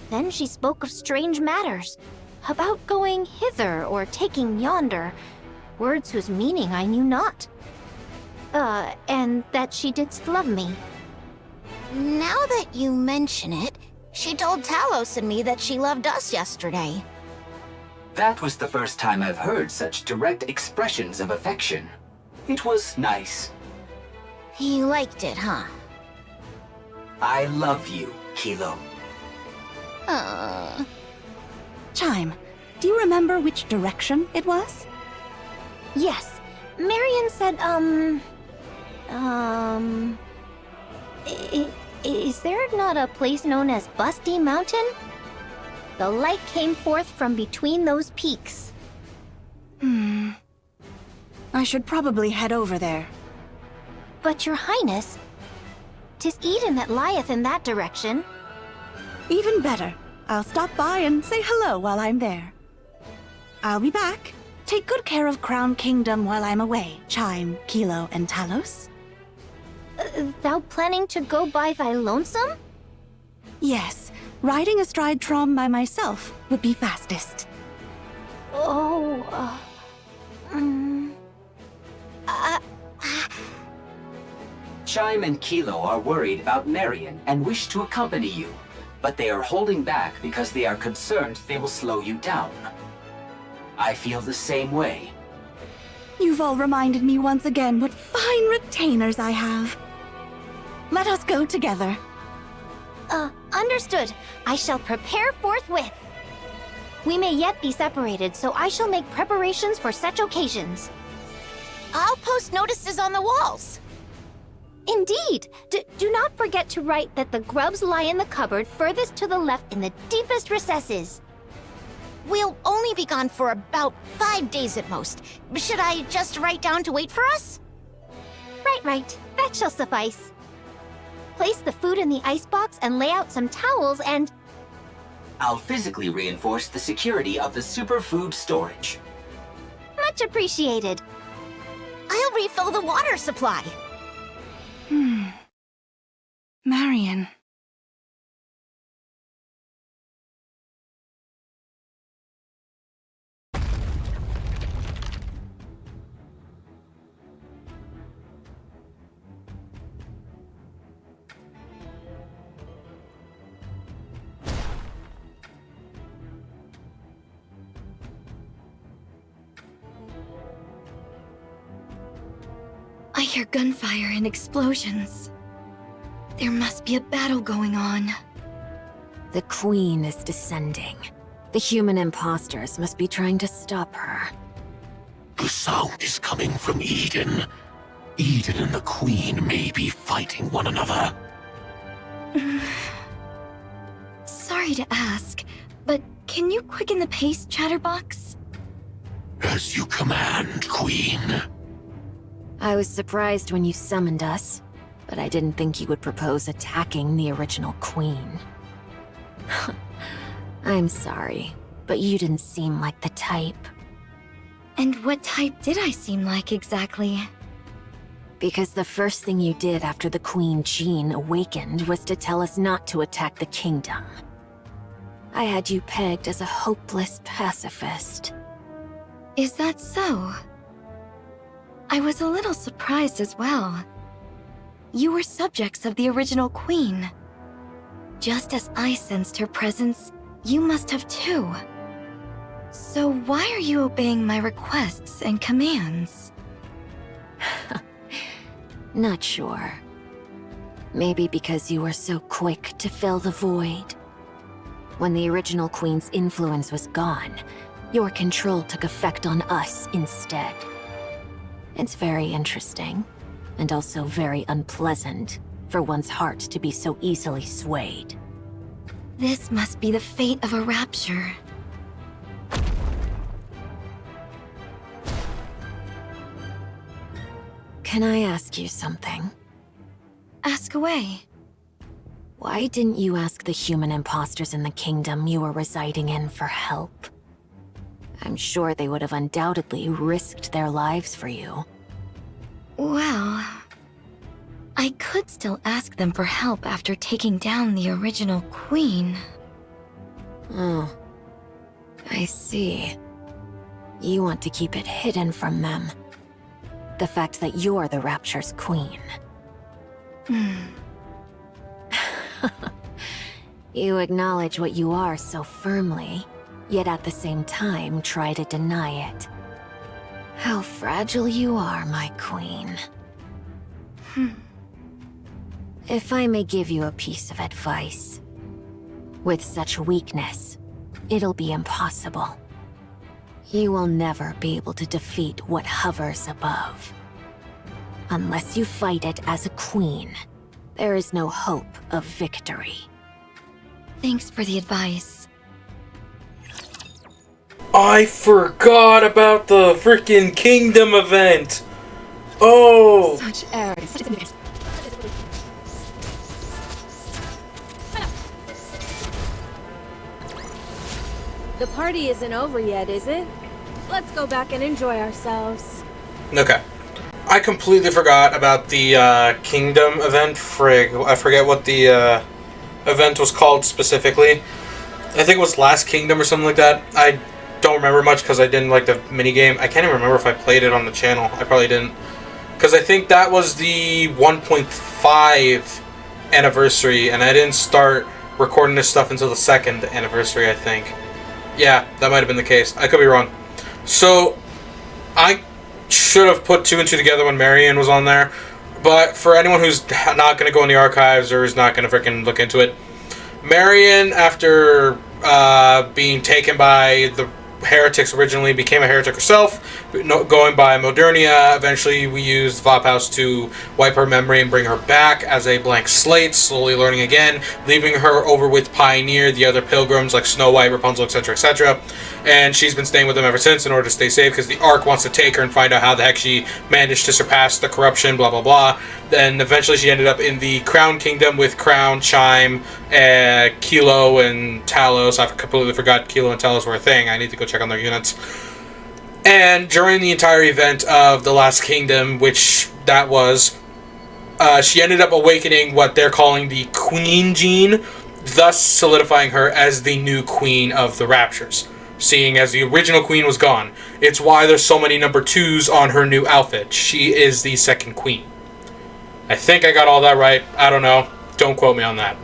Then she spoke of strange matters, about going hither or taking yonder, words whose meaning I knew not. And that she didst love me. Now that you mention it, she told Talos and me that she loved us yesterday. That was the first time I've heard such direct expressions of affection. It was nice. He liked it, huh? I love you, Kilo. Chime, do you remember which direction it was? Yes, Marion said, is there not a place known as Busty Mountain? The light came forth from between those peaks. I should probably head over there. But your highness, 'tis Eden that lieth in that direction. Even better. I'll stop by and say hello while I'm there. I'll be back. Take good care of Crown Kingdom while I'm away, Chime, Kilo, and Talos. Thou planning to go by thy lonesome? Yes, riding astride Trom by myself would be fastest. Chime and Kilo are worried about Marion and wish to accompany you, but they are holding back because they are concerned they will slow you down. I feel the same way. You've all reminded me once again what fine retainers I have. Let us go together. Understood. I shall prepare forthwith. We may yet be separated, so I shall make preparations for such occasions. I'll post notices on the walls. Indeed! Do not forget to write that the grubs lie in the cupboard furthest to the left in the deepest recesses. We'll only be gone for about 5 days at most. Should I just write down to wait for us? Right. That shall suffice. Place the food in the icebox and lay out some towels and... I'll physically reinforce the security of the superfood storage. Much appreciated. I'll refill the water supply. Marion. I hear gunfire and explosions. There must be a battle going on. The Queen is descending. The human imposters must be trying to stop her. The sound is coming from Eden. Eden and the Queen may be fighting one another. Sorry to ask, but can you quicken the pace, Chatterbox? As you command, Queen. I was surprised when you summoned us, but I didn't think you would propose attacking the original Queen. I'm sorry, but you didn't seem like the type. And what type did I seem like exactly? Because the first thing you did after the Queen Jean awakened was to tell us not to attack the kingdom. I had you pegged as a hopeless pacifist. Is that so? I was a little surprised as well. You were subjects of the original Queen. Just as I sensed her presence, you must have too. So why are you obeying my requests and commands? Not sure. Maybe because you were so quick to fill the void. When the original queen's influence was gone, your control took effect on us instead. It's very interesting, and also very unpleasant for one's heart to be so easily swayed. This must be the fate of a rapture. Can I ask you something? Ask away. Why didn't you ask the human imposters in the kingdom you were residing in for help? I'm sure they would have undoubtedly risked their lives for you. Well, I could still ask them for help after taking down the original queen. Oh, I see. You want to keep it hidden from them. The fact that you're the Rapture's queen. You acknowledge what you are so firmly, yet at the same time try to deny it. How fragile you are, my queen. If I may give you a piece of advice. With such weakness, it'll be impossible. You will never be able to defeat what hovers above. Unless you fight it as a queen, there is no hope of victory. Thanks for the advice. I forgot about the freaking Kingdom event! Oh! Such errors. The party isn't over yet, is it? Let's go back and enjoy ourselves. Okay. I completely forgot about the Kingdom event. Frig. I forget what the event was called specifically. I think it was Last Kingdom or something like that. I don't remember much because I didn't like the minigame. I can't even remember if I played it on the channel. I probably didn't. Because I think that was the 1.5 anniversary, and I didn't start recording this stuff until the 2nd anniversary, I think. Yeah, that might have been the case. I could be wrong. So, I should have put 2 and 2 together when Marion was on there. But for anyone who's not going to go in the archives or is not going to freaking look into it, Marion, after being taken by the heretics originally, became a heretic herself, going by Modernia. Eventually, we used Vophouse to wipe her memory and bring her back as a blank slate, slowly learning again, leaving her over with Pioneer, the other pilgrims like Snow White, Rapunzel, etc., etc. And she's been staying with them ever since in order to stay safe, because the Ark wants to take her and find out how the heck she managed to surpass the corruption, blah, blah, blah. Then eventually she ended up in the Crown Kingdom with Crown, Chime, Kilo, and Talos. I completely forgot Kilo and Talos were a thing. I need to go check on their units. And during the entire event of the Last Kingdom, which that was, she ended up awakening what they're calling the Queen Gene, thus solidifying her as the new Queen of the Raptures, seeing as the original Queen was gone. It's why there's so many number 2s on her new outfit. She is the second Queen. I think I got all that right. I don't know. Don't quote me on that.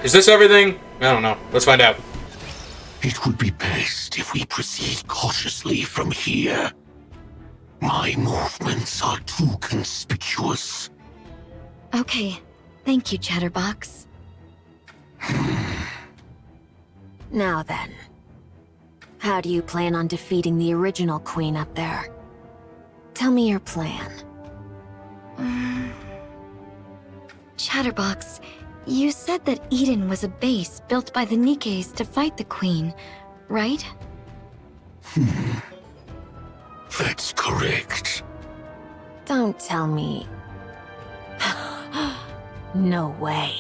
Is this everything? I don't know. Let's find out. It would be best if we proceed cautiously from here. My movements are too conspicuous. Okay. Thank you, Chatterbox. Now then. How do you plan on defeating the original queen up there? Tell me your plan. Chatterbox, you said that Eden was a base built by the Nikkes to fight the queen, right? That's correct. Don't tell me. No way.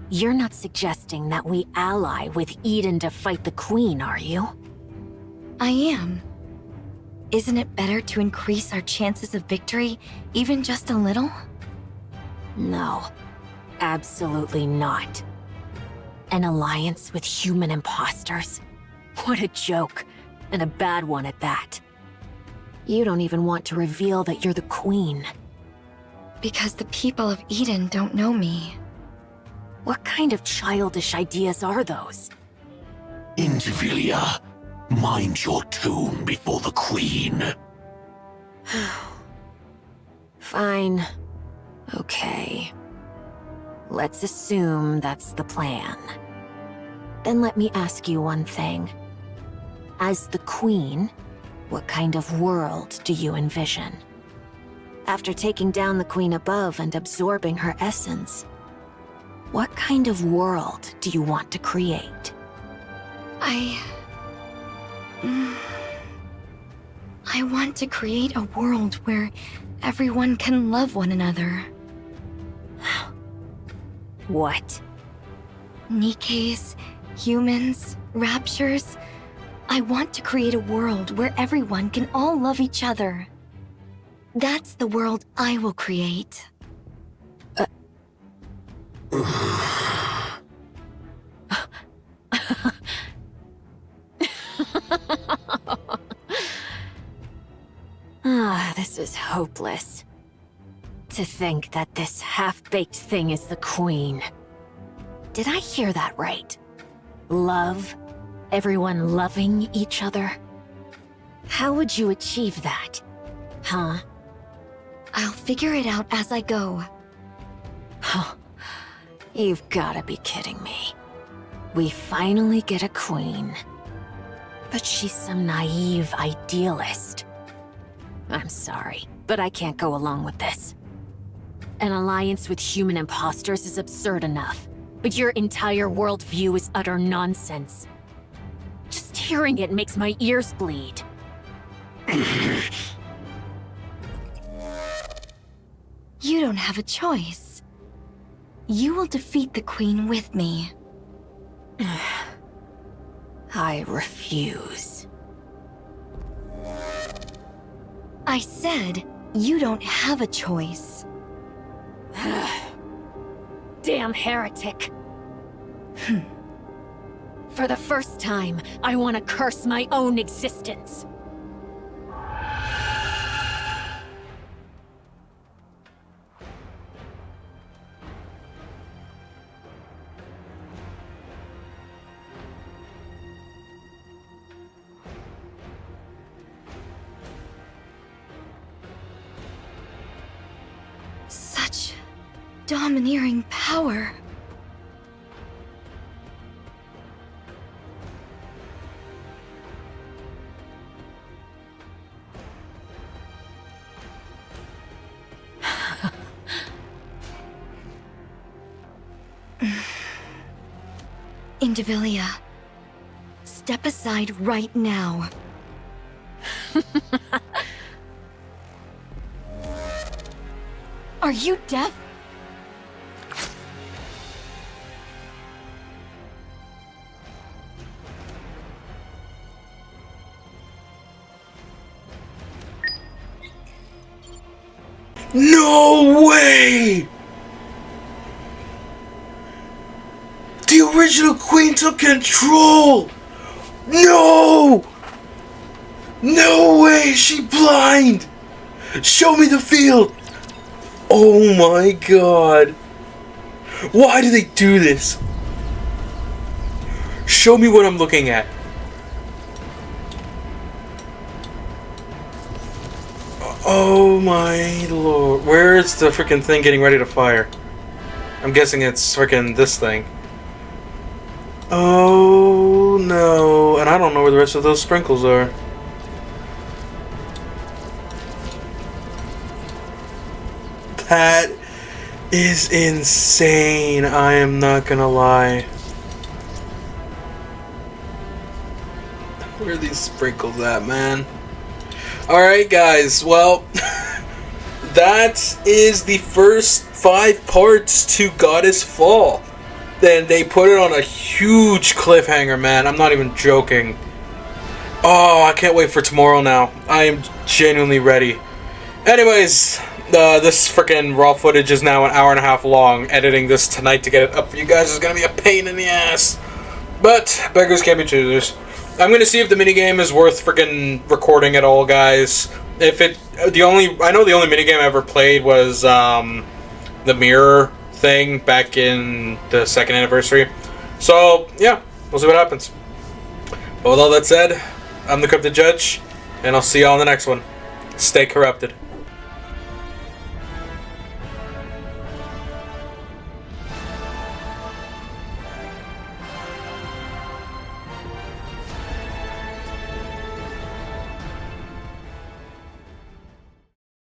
You're not suggesting that we ally with Eden to fight the queen, are you? I am. Isn't it better to increase our chances of victory, even just a little? No. Absolutely not. An alliance with human imposters? What a joke, and a bad one at that. You don't even want to reveal that you're the queen. Because the people of Eden don't know me. What kind of childish ideas are those? Indivilia, Mind your tune before the Queen. Fine. Okay. Let's assume that's the plan. Then let me ask you one thing. As the Queen, what kind of world do you envision? After taking down the Queen above and absorbing her essence, what kind of world do you want to create? I want to create a world where everyone can love one another. What? Nikkes, humans, raptures. I want to create a world where everyone can all love each other. That's the world I will create. This is hopeless. To think that this half-baked thing is the Queen. Did I hear that right? Love? Everyone loving each other? How would you achieve that? Huh? I'll figure it out as I go. You've gotta be kidding me. We finally get a queen. But she's some naive idealist. I'm sorry, but I can't go along with this. An alliance with human imposters is absurd enough, but your entire worldview is utter nonsense. Just hearing it makes my ears bleed. You don't have a choice. You will defeat the Queen with me. I refuse. I said, you don't have a choice. Damn heretic. For the first time, I want to curse my own existence. Such domineering power. Indivilia, step aside right now. Are you deaf? No way! The original Queen took control! No! No way! Is she blind? Show me the field! Oh my god. Why do they do this? Show me what I'm looking at. Oh my lord. Where is the freaking thing getting ready to fire? I'm guessing it's freaking this thing. Oh no. And I don't know where the rest of those sprinkles are. That is insane. I am not gonna lie. Where are these sprinkles at, man? Alright guys, well, that is the first 5 parts to Goddess Fall. Then they put it on a huge cliffhanger, man. I'm not even joking. Oh, I can't wait for tomorrow now. I am genuinely ready. Anyways, this freaking raw footage is now an hour and a half long. Editing this tonight to get it up for you guys is going to be a pain in the ass. But, beggars can't be choosers. I'm going to see if the minigame is worth freaking recording at all, guys. If it, I know the only minigame I ever played was, the mirror thing back in the 2nd anniversary. So, yeah, we'll see what happens. But with all that said, I'm the Corrupted Judge, and I'll see y'all on the next one. Stay corrupted.